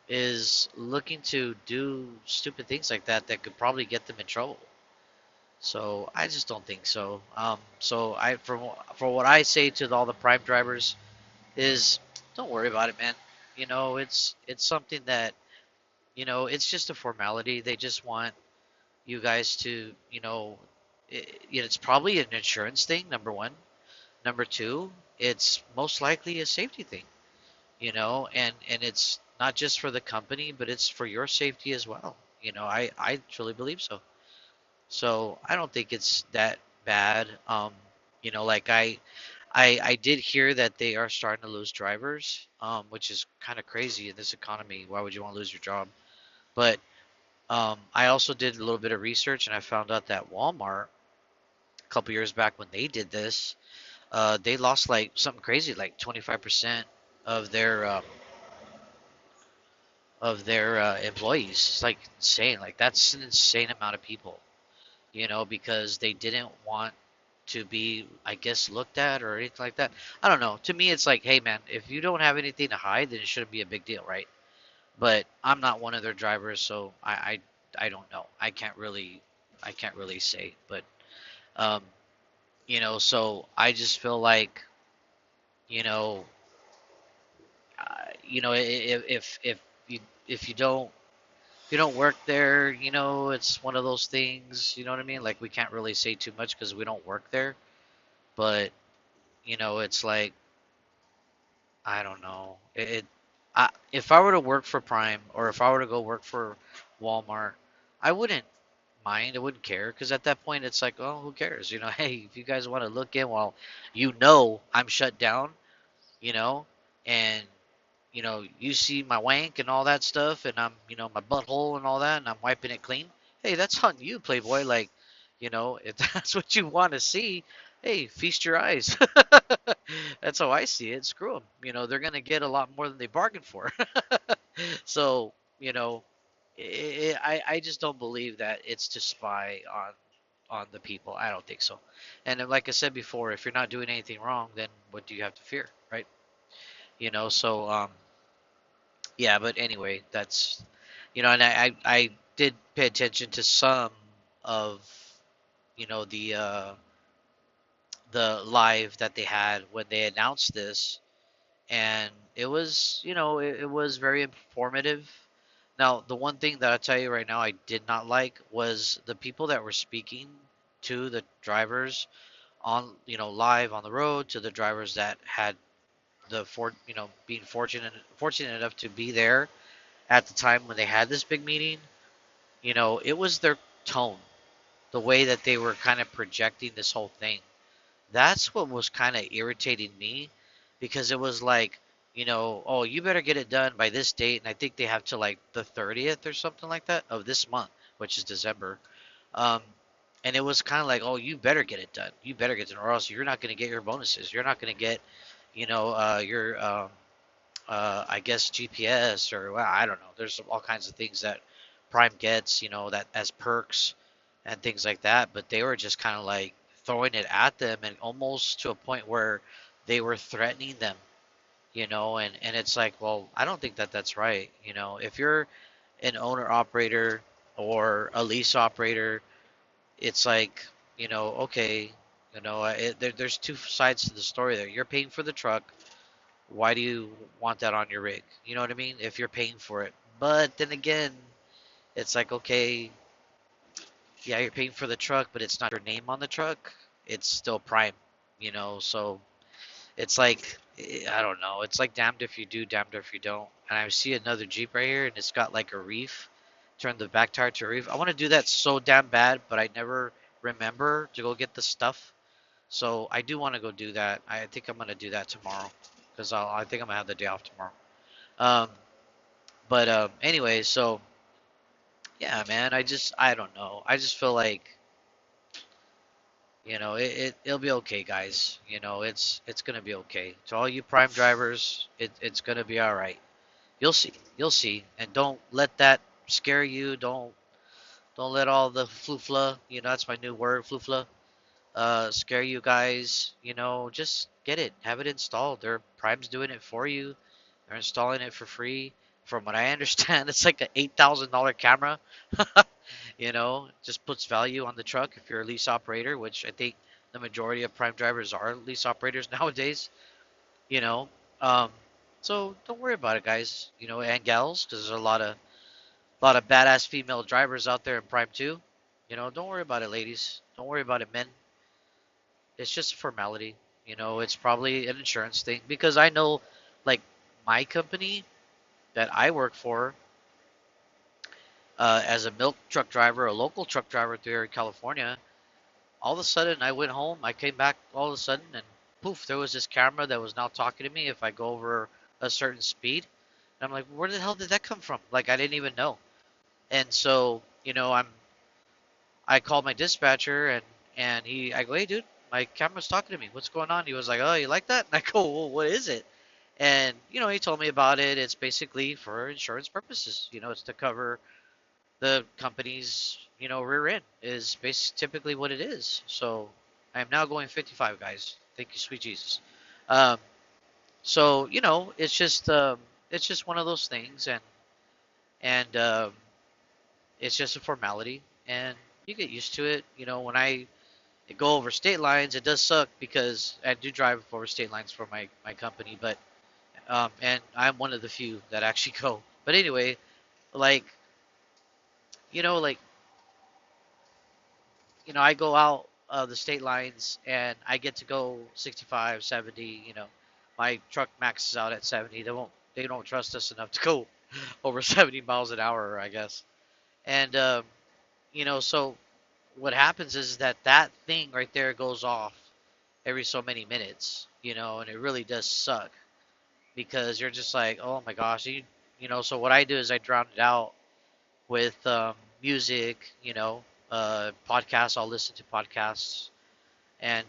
is looking to do stupid things like that could probably get them in trouble. So I just don't think so. So for what I say to all the prime drivers is, don't worry about it, man. It's something that, it's just a formality. They just want you guys to, it's probably an insurance thing, number one. Number two, it's most likely a safety thing, and it's not just for the company, but it's for your safety as well. I truly believe so. So I don't think it's that bad. Like I did hear that they are starting to lose drivers, which is kind of crazy in this economy. Why would you want to lose your job? But I also did a little bit of research, and I found out that Walmart, a couple years back when they did this, they lost like something crazy, like 25% of their employees. It's like insane. Like that's an insane amount of people, because they didn't want to be, I guess, looked at or anything like that. I don't know. To me, it's like, hey, man, if you don't have anything to hide, then it shouldn't be a big deal, right? But I'm not one of their drivers, so I don't know. I can't really say, but um, so I just feel like, you know, if if you don't work there, it's one of those things. You know what I mean? Like we can't really say too much because we don't work there, but it's like I don't know. If I were to work for Prime or if I were to go work for Walmart, I wouldn't mind. I wouldn't care because at that point it's like, oh, who cares? Hey, if you guys want to look in while I'm shut down, you know, and you see my wank and all that stuff, and I'm, my butthole and all that, and I'm wiping it clean. Hey, that's on you, Playboy. Like, if that's what you want to see, hey, feast your eyes. That's how I see it. Screw them. They're gonna get a lot more than they bargained for. So, I just don't believe that it's to spy on the people. I don't think so. And then, like I said before, if you're not doing anything wrong, then what do you have to fear, right? So yeah, but anyway, that's and I did pay attention to some of the live that they had when they announced this, and it was it was very informative. Now, the one thing that I'll tell you right now I did not like was the people that were speaking to the drivers on live on the road, to the drivers that had being fortunate enough to be there at the time when they had this big meeting. It was their tone, the way that they were kind of projecting this whole thing. That's what was kind of irritating me, because it was like, oh, you better get it done by this date, and I think they have to like the 30th or something like that of this month. which is December. Um, and it was kind of like, oh, you better get it done. You better get it done, or else you're not going to get your bonuses. You're not going to get, your I guess GPS or well, I don't know. There's all kinds of things that Prime gets, that as perks and things like that. But they were just kind of like throwing it at them, and almost to a point where they were threatening them, and it's like, well, I don't think that that's right. If you're an owner operator or a lease operator, it's like, okay, there's two sides to the story there. You're paying for the truck. Why do you want that on your rig? You know what I mean? If you're paying for it. But then again, it's like, okay, yeah, you're paying for the truck, but it's not your name on the truck. It's still Prime, so it's like, I don't know. It's like damned if you do, damned if you don't. And I see another Jeep right here, and it's got like a reef. Turn the back tire to a reef. I want to do that so damn bad, but I never remember to go get the stuff. So I do want to go do that. I think I'm gonna do that tomorrow, because I think I'm gonna have the day off tomorrow. Um, but anyway, so yeah, man. I don't know. I just feel like it'll be okay, guys. It's gonna be okay. To all you Prime drivers, it's gonna be all right. You'll see. You'll see. And don't let that scare you. Don't let all the flufla. That's my new word, flufla. Scare you guys. Just get it. Have it installed. Prime's doing it for you. They're installing it for free. From what I understand, it's like an $8,000 camera. Just puts value on the truck if you're a lease operator, which I think the majority of Prime drivers are lease operators nowadays. You know, um, so don't worry about it, guys. And gals, because there's a lot of badass female drivers out there in Prime too. Don't worry about it, ladies. Don't worry about it, men. It's just a formality. It's probably an insurance thing because I know, like, my company that I work for, as a milk truck driver, a local truck driver here in California. All of a sudden, I went home. I came back all of a sudden, and poof, there was this camera that was now talking to me if I go over a certain speed. And I'm like, where the hell did that come from? Like, I didn't even know. And so, I called my dispatcher, and I go, hey, dude, my camera's talking to me. What's going on? He was like, oh, you like that? And I go, well, what is it? And he told me about it. It's basically for insurance purposes. It's to cover the company's rear end is typically what it is. So I am now going 55, guys. Thank you, sweet Jesus. Um, so it's just one of those things, and it's just a formality, and you get used to it. When I go over state lines, it does suck because I do drive over state lines for my company, but and I'm one of the few that actually go. But anyway, like like I go out the state lines and I get to go 65, 70. My truck maxes out at 70. They don't trust us enough to go over 70 miles an hour, I guess. And so what happens is that thing right there goes off every so many minutes, and it really does suck because you're just like, oh my gosh, so what I do is I drown it out with music, podcasts. I'll listen to podcasts, and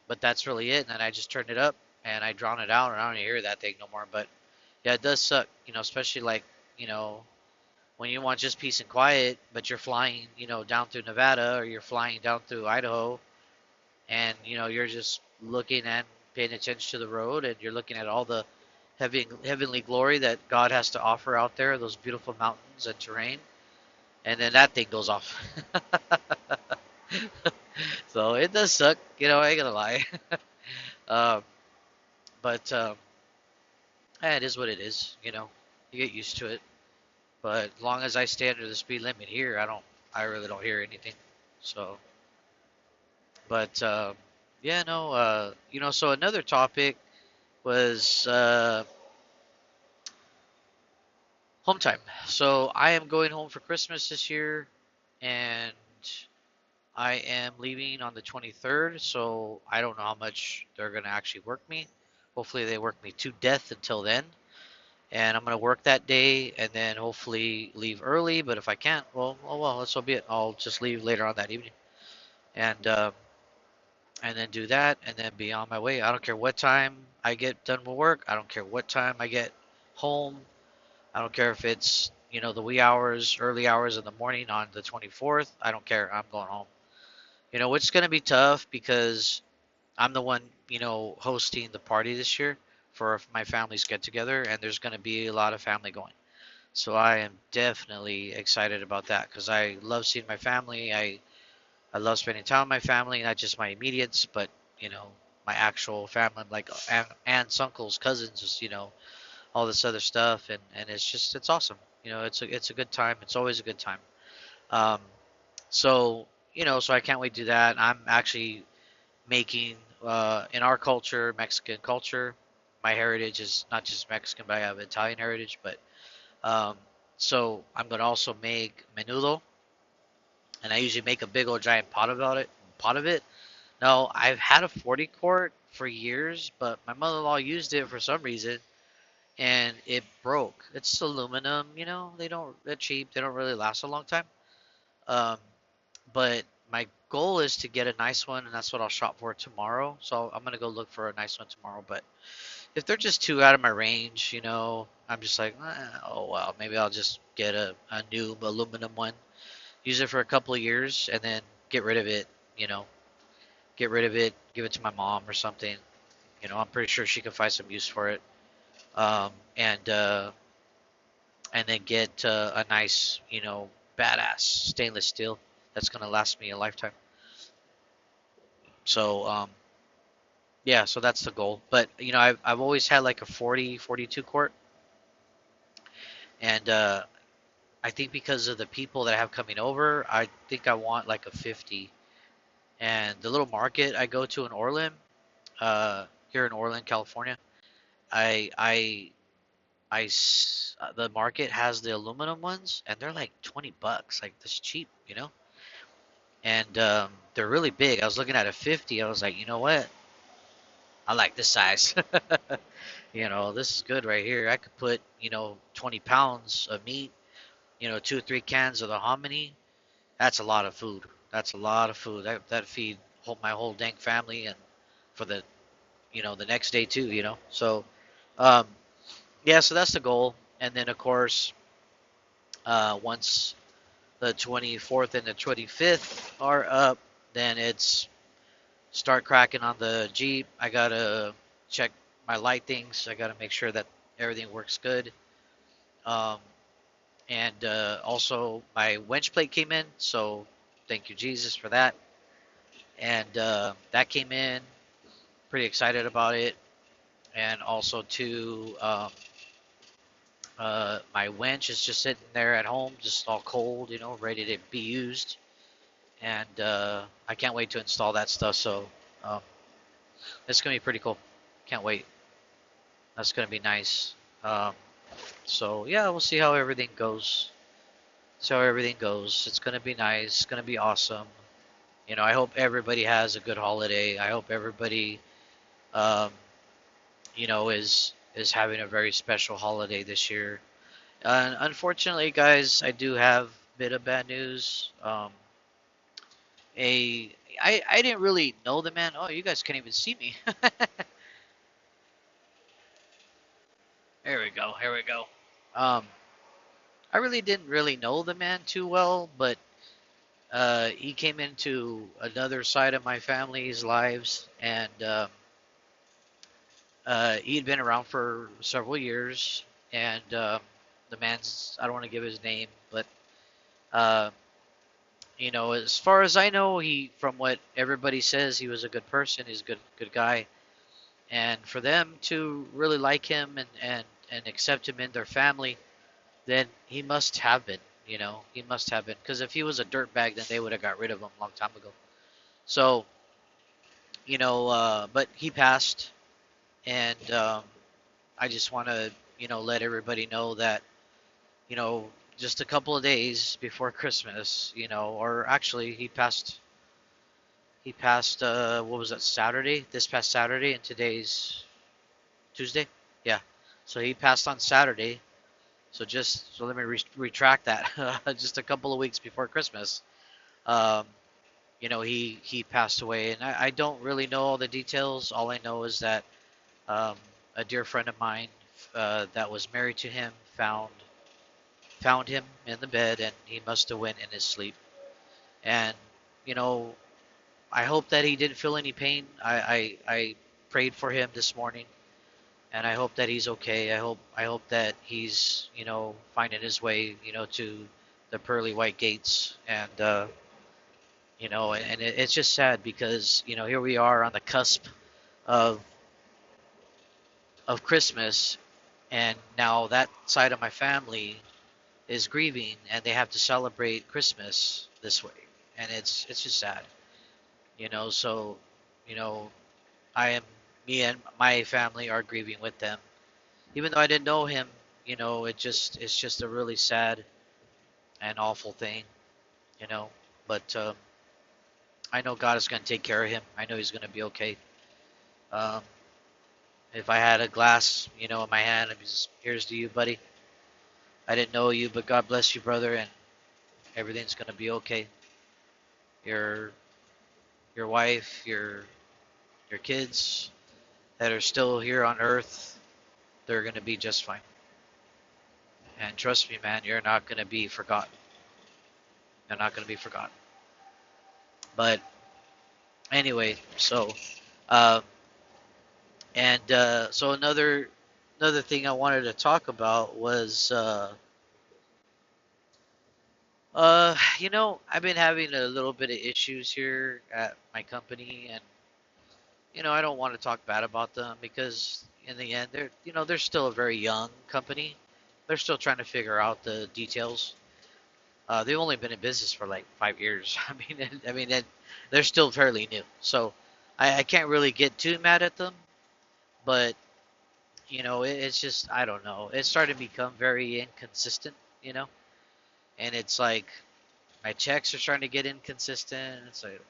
but that's really it. And then I just turn it up and I drown it out, and I don't even hear that thing no more. But yeah, it does suck, especially like when you want just peace and quiet, but you're flying, down through Nevada or you're flying down through Idaho, and you're just looking and paying attention to the road, and you're looking at all the heavenly glory that God has to offer out there, those beautiful mountains and terrain, and then that thing goes off. So it does suck, I ain't gonna lie. um, but it is what it is, You get used to it. But as long as I stay under the speed limit here, I really don't hear anything. So, but yeah, no, so another topic was home time. So I am going home for Christmas this year, and I am leaving on the 23rd, so I don't know how much they're going to actually work me. Hopefully they work me to death until then. and I'm gonna work that day, and then hopefully leave early. But if I can't, well, oh well, that's so be it. I'll just leave later on that evening, and and then do that, and then be on my way. I don't care what time I get done with work. I don't care what time I get home. I don't care if it's the wee hours, early hours in the morning on the 24th. I don't care. I'm going home. It's gonna be tough because I'm the one hosting the party this year for my family's get together, and there's gonna be a lot of family going. So I am definitely excited about that because I love seeing my family. I love spending time with my family, not just my immediates, but my actual family, like aunts, uncles, cousins, just all this other stuff, and it's awesome. It's a good time. It's always a good time. Um, so so I can't wait to do that. I'm actually making in our culture, Mexican culture. My heritage is not just Mexican, but I have Italian heritage. But um, so I'm gonna also make menudo, and I usually make a big old giant pot of it. Now I've had a 40 quart for years, but my mother-in-law used it for some reason, and it broke. It's aluminum, they're cheap. They don't really last a long time. Um, but my goal is to get a nice one, and that's what I'll shop for tomorrow. So I'm gonna go look for a nice one tomorrow. But if they're just too out of my range, I'm just like, oh well, maybe I'll just get a new aluminum one, use it for a couple of years, and then get rid of it. You know, get rid of it, give it to my mom or something. I'm pretty sure she can find some use for it. Um, and uh, and then get a nice, badass stainless steel that's gonna last me a lifetime. So yeah, so that's the goal. But I've always had like a 40, 42 quart, and I think because of the people that I have coming over, I think I want like a 50. And the little market I go to in Orland, here in Orland, California, I I the market has the aluminum ones, and they're like $20, like this cheap. And they're really big. I was looking at a 50. I was like, you know what? I like this size. This is good right here. I could put 20 pounds of meat, 2 or 3 cans of the hominy. That's a lot of food. That's a lot of food. That feed my whole dang family, and for the next day too. So um, yeah, so that's the goal. And then of course, once the 24th and the 25th are up, then it's start cracking on the Jeep. I gotta check my light things. I gotta make sure that everything works good. Um, and also my winch plate came in, so thank you Jesus for that. And that came in. Pretty excited about it. And also too, my winch is just sitting there at home, just all cold, ready to be used. And I can't wait to install that stuff. So um, it's gonna be pretty cool. Can't wait. That's gonna be nice. Um, so yeah, we'll see how everything goes. See how everything goes. It's gonna be nice. It's gonna be awesome. I hope everybody has a good holiday. I hope everybody, um, is having a very special holiday this year. And unfortunately, guys, I do have a bit of bad news. A I didn't really know the man. Oh, you guys can't even see me. There we go. Here we go. Um, I really didn't really know the man too well, but he came into another side of my family's lives, and he had been around for several years. And the man's, I don't want to give his name, but uh, as far as I know, from what everybody says, he was a good person. He's a good guy, and for them to really like him and accept him in their family, then he must have been. He must have been, because if he was a dirtbag, then they would have got rid of him a long time ago. So, but he passed, and I just want to, let everybody know that, you know, just a couple of days before Christmas, or actually he passed, what was that, Saturday? This past Saturday, and today's Tuesday? Yeah. So he passed on Saturday. So let me retract that. Just a couple of weeks before Christmas, um, he passed away, and I don't really know all the details. All I know is that um, a dear friend of mine that was married to him found him in the bed, and he must have went in his sleep. And you know, I hope that he didn't feel any pain. I prayed for him this morning, and I hope that he's okay. I hope that he's finding his way to the pearly white gates, and it's just sad because here we are on the cusp of Christmas, and now that side of my family is grieving, and they have to celebrate Christmas this way, and it's just sad, So, you know, I am me and my family are grieving with them, even though I didn't know him. It's just a really sad and awful thing, you know. But I know God is going to take care of him. I know he's going to be okay. Um, if I had a glass, in my hand, I'm just here's to you, buddy. I didn't know you, but God bless you, brother, and everything's going to be okay. Your your wife, your kids that are still here on Earth, they're going to be just fine. And trust me, man, you're not going to be forgotten. You're not going to be forgotten. But anyway, so um, so another thing I wanted to talk about was I've been having a little bit of issues here at my company, and I don't want to talk bad about them because in the end they're still a very young company. They're still trying to figure out the details. They've only been in business for like 5 years. They're still fairly new, so I can't really get too mad at them. But it's just I don't know. It's starting to become very inconsistent, you know, and it's like my checks are starting to get inconsistent. It's like,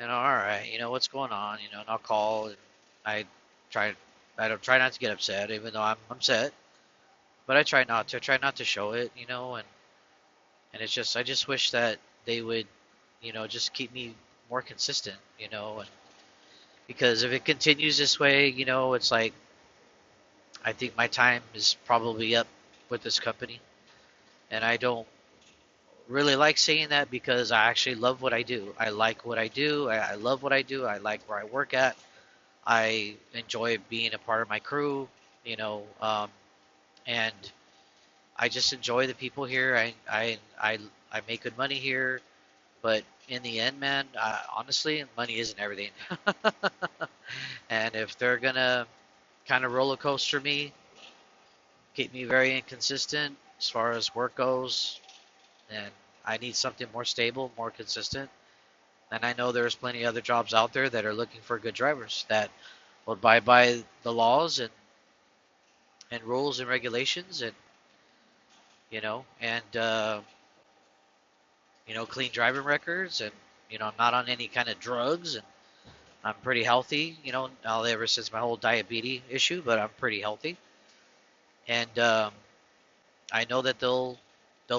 all right, what's going on, and I'll call and I try. I don't try not to get upset, even though I'm upset, but I try not to. Try not to show it, and it's just I just wish that they would, just keep me more consistent, and because if it continues this way, it's like I think my time is probably up with this company, and I don't really like saying that because I actually love what I do. I like what I do. I love what I do. I like where I work at. I enjoy being a part of my crew, and I just enjoy the people here. I make good money here, but in the end, man, honestly, money isn't everything. And if they're gonna kind of roller coaster me, keep me very inconsistent as far as work goes, then I need something more stable, more consistent. And I know there's plenty of other jobs out there that are looking for good drivers that will abide by the laws and rules and regulations, and and clean driving records, and I'm not on any kind of drugs, and I'm pretty healthy. Now ever since my whole diabetes issue, but I'm pretty healthy, and I know that they'll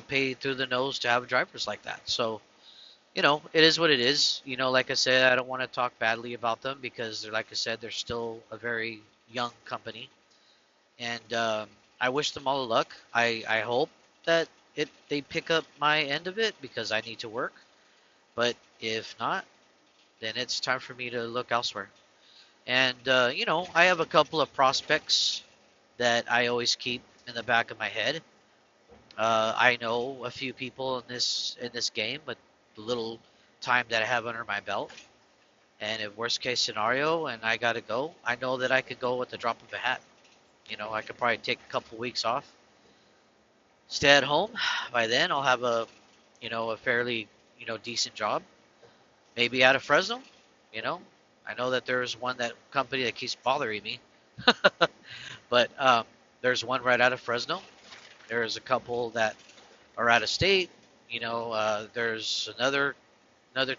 pay through the nose to have drivers like that. So it is what it is. Like I said, I don't want to talk badly about them because they're, like I said, they're still a very young company, and I wish them all the luck. I hope that they pick up my end of it because I need to work. But if not, then it's time for me to look elsewhere. And I have a couple of prospects that I always keep in the back of my head. I know a few people in this game, but the little time that I have under my belt. And if worst case scenario, and I gotta go, I know that I could go with the drop of a hat. I could probably take a couple weeks off, stay at home. By then, I'll have a fairly, decent job. Maybe out of Fresno. You know, I know that there's one that company that keeps bothering me, but there's one right out of Fresno. There's a couple that are out of state. There's another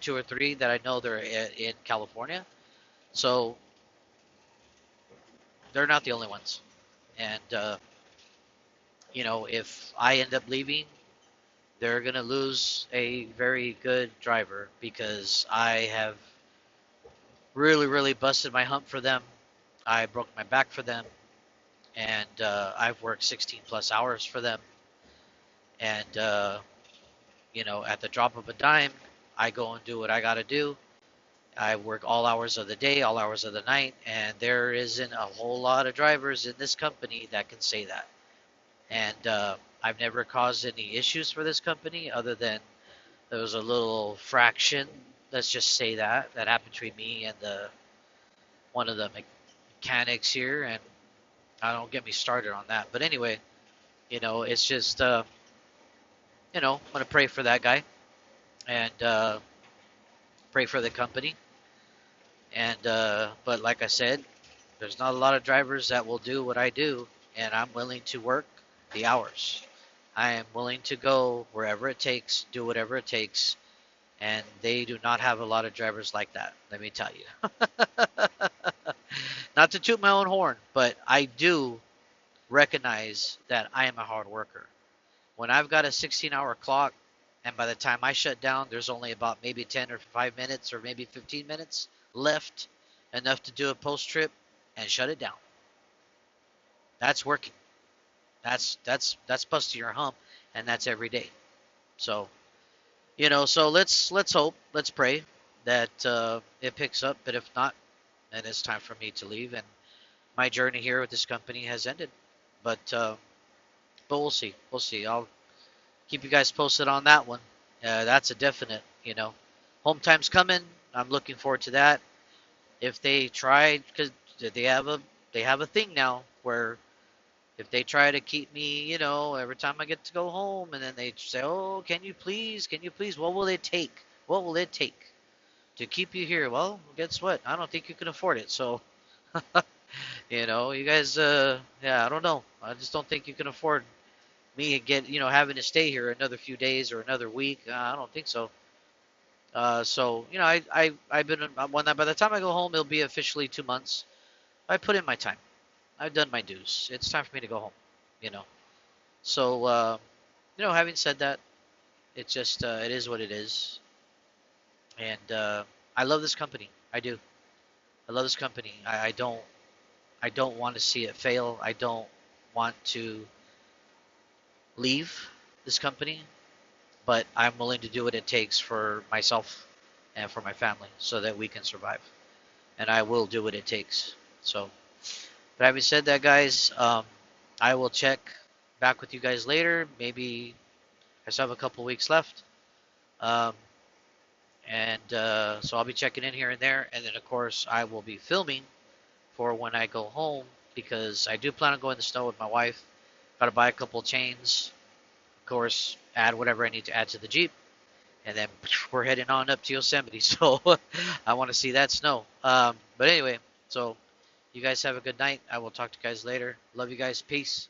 two or three that I know they're in California. So they're not the only ones. And if I end up leaving, they're gonna lose a very good driver because I have really, really busted my hump for them. I broke my back for them, and I've worked 16 plus hours for them. And at the drop of a dime, I go and do what I gotta do. I work all hours of the day, all hours of the night, and there isn't a whole lot of drivers in this company that can say that. And I've never caused any issues for this company other than there was a little fraction, let's just say that happened between me and the one of the mechanics here, and I don't get me started on that. But anyway, it's just I'm gonna pray for that guy and pray for the company. And but like I said, there's not a lot of drivers that will do what I do, and I'm willing to work the hours. I am willing to go wherever it takes, do whatever it takes, and they do not have a lot of drivers like that. Let me tell you. Not to toot my own horn, but I do recognize that I am a hard worker. When I've got a 16-hour clock, and by the time I shut down, there's only about maybe 10 or 5 minutes or maybe 15 minutes left, enough to do a post trip and shut it down. That's working. That's busting your hump, and that's every day. So so let's hope, let's pray that it picks up. But if not, then it's time for me to leave, and my journey here with this company has ended. But we'll see. We'll see. I'll keep you guys posted on that one. That's a definite. Home time's coming. I'm looking forward to that. If they try, because they have a thing now where if they try to keep me, every time I get to go home, and then they say, "Oh, can you please? What will it take? What will it take to keep you here?" Well, guess what? I don't think you can afford it. So, you guys, yeah, I don't know. I just don't think you can afford me having to stay here another few days or another week. I don't think so. So I've been when by the time I go home, it'll be officially 2 months. I put in my time. I've done my dues. It's time for me to go home. You know. So having said that, it's just it is what it is, and I love this company. I do. I love this company. I don't want to see it fail. I don't want to leave this company, but I'm willing to do what it takes for myself and for my family so that we can survive. And I will do what it takes. So, but having said that, guys, I will check back with you guys later. Maybe I still have a couple weeks left. Um, and so I'll be checking in here and there. And then, of course, I will be filming for when I go home because I do plan on going to the snow with my wife. Got to buy a couple chains. Of course, add whatever I need to add to the Jeep. And then we're heading on up to Yosemite. So I want to see that snow. But anyway, so you guys have a good night. I will talk to you guys later. Love you guys. Peace.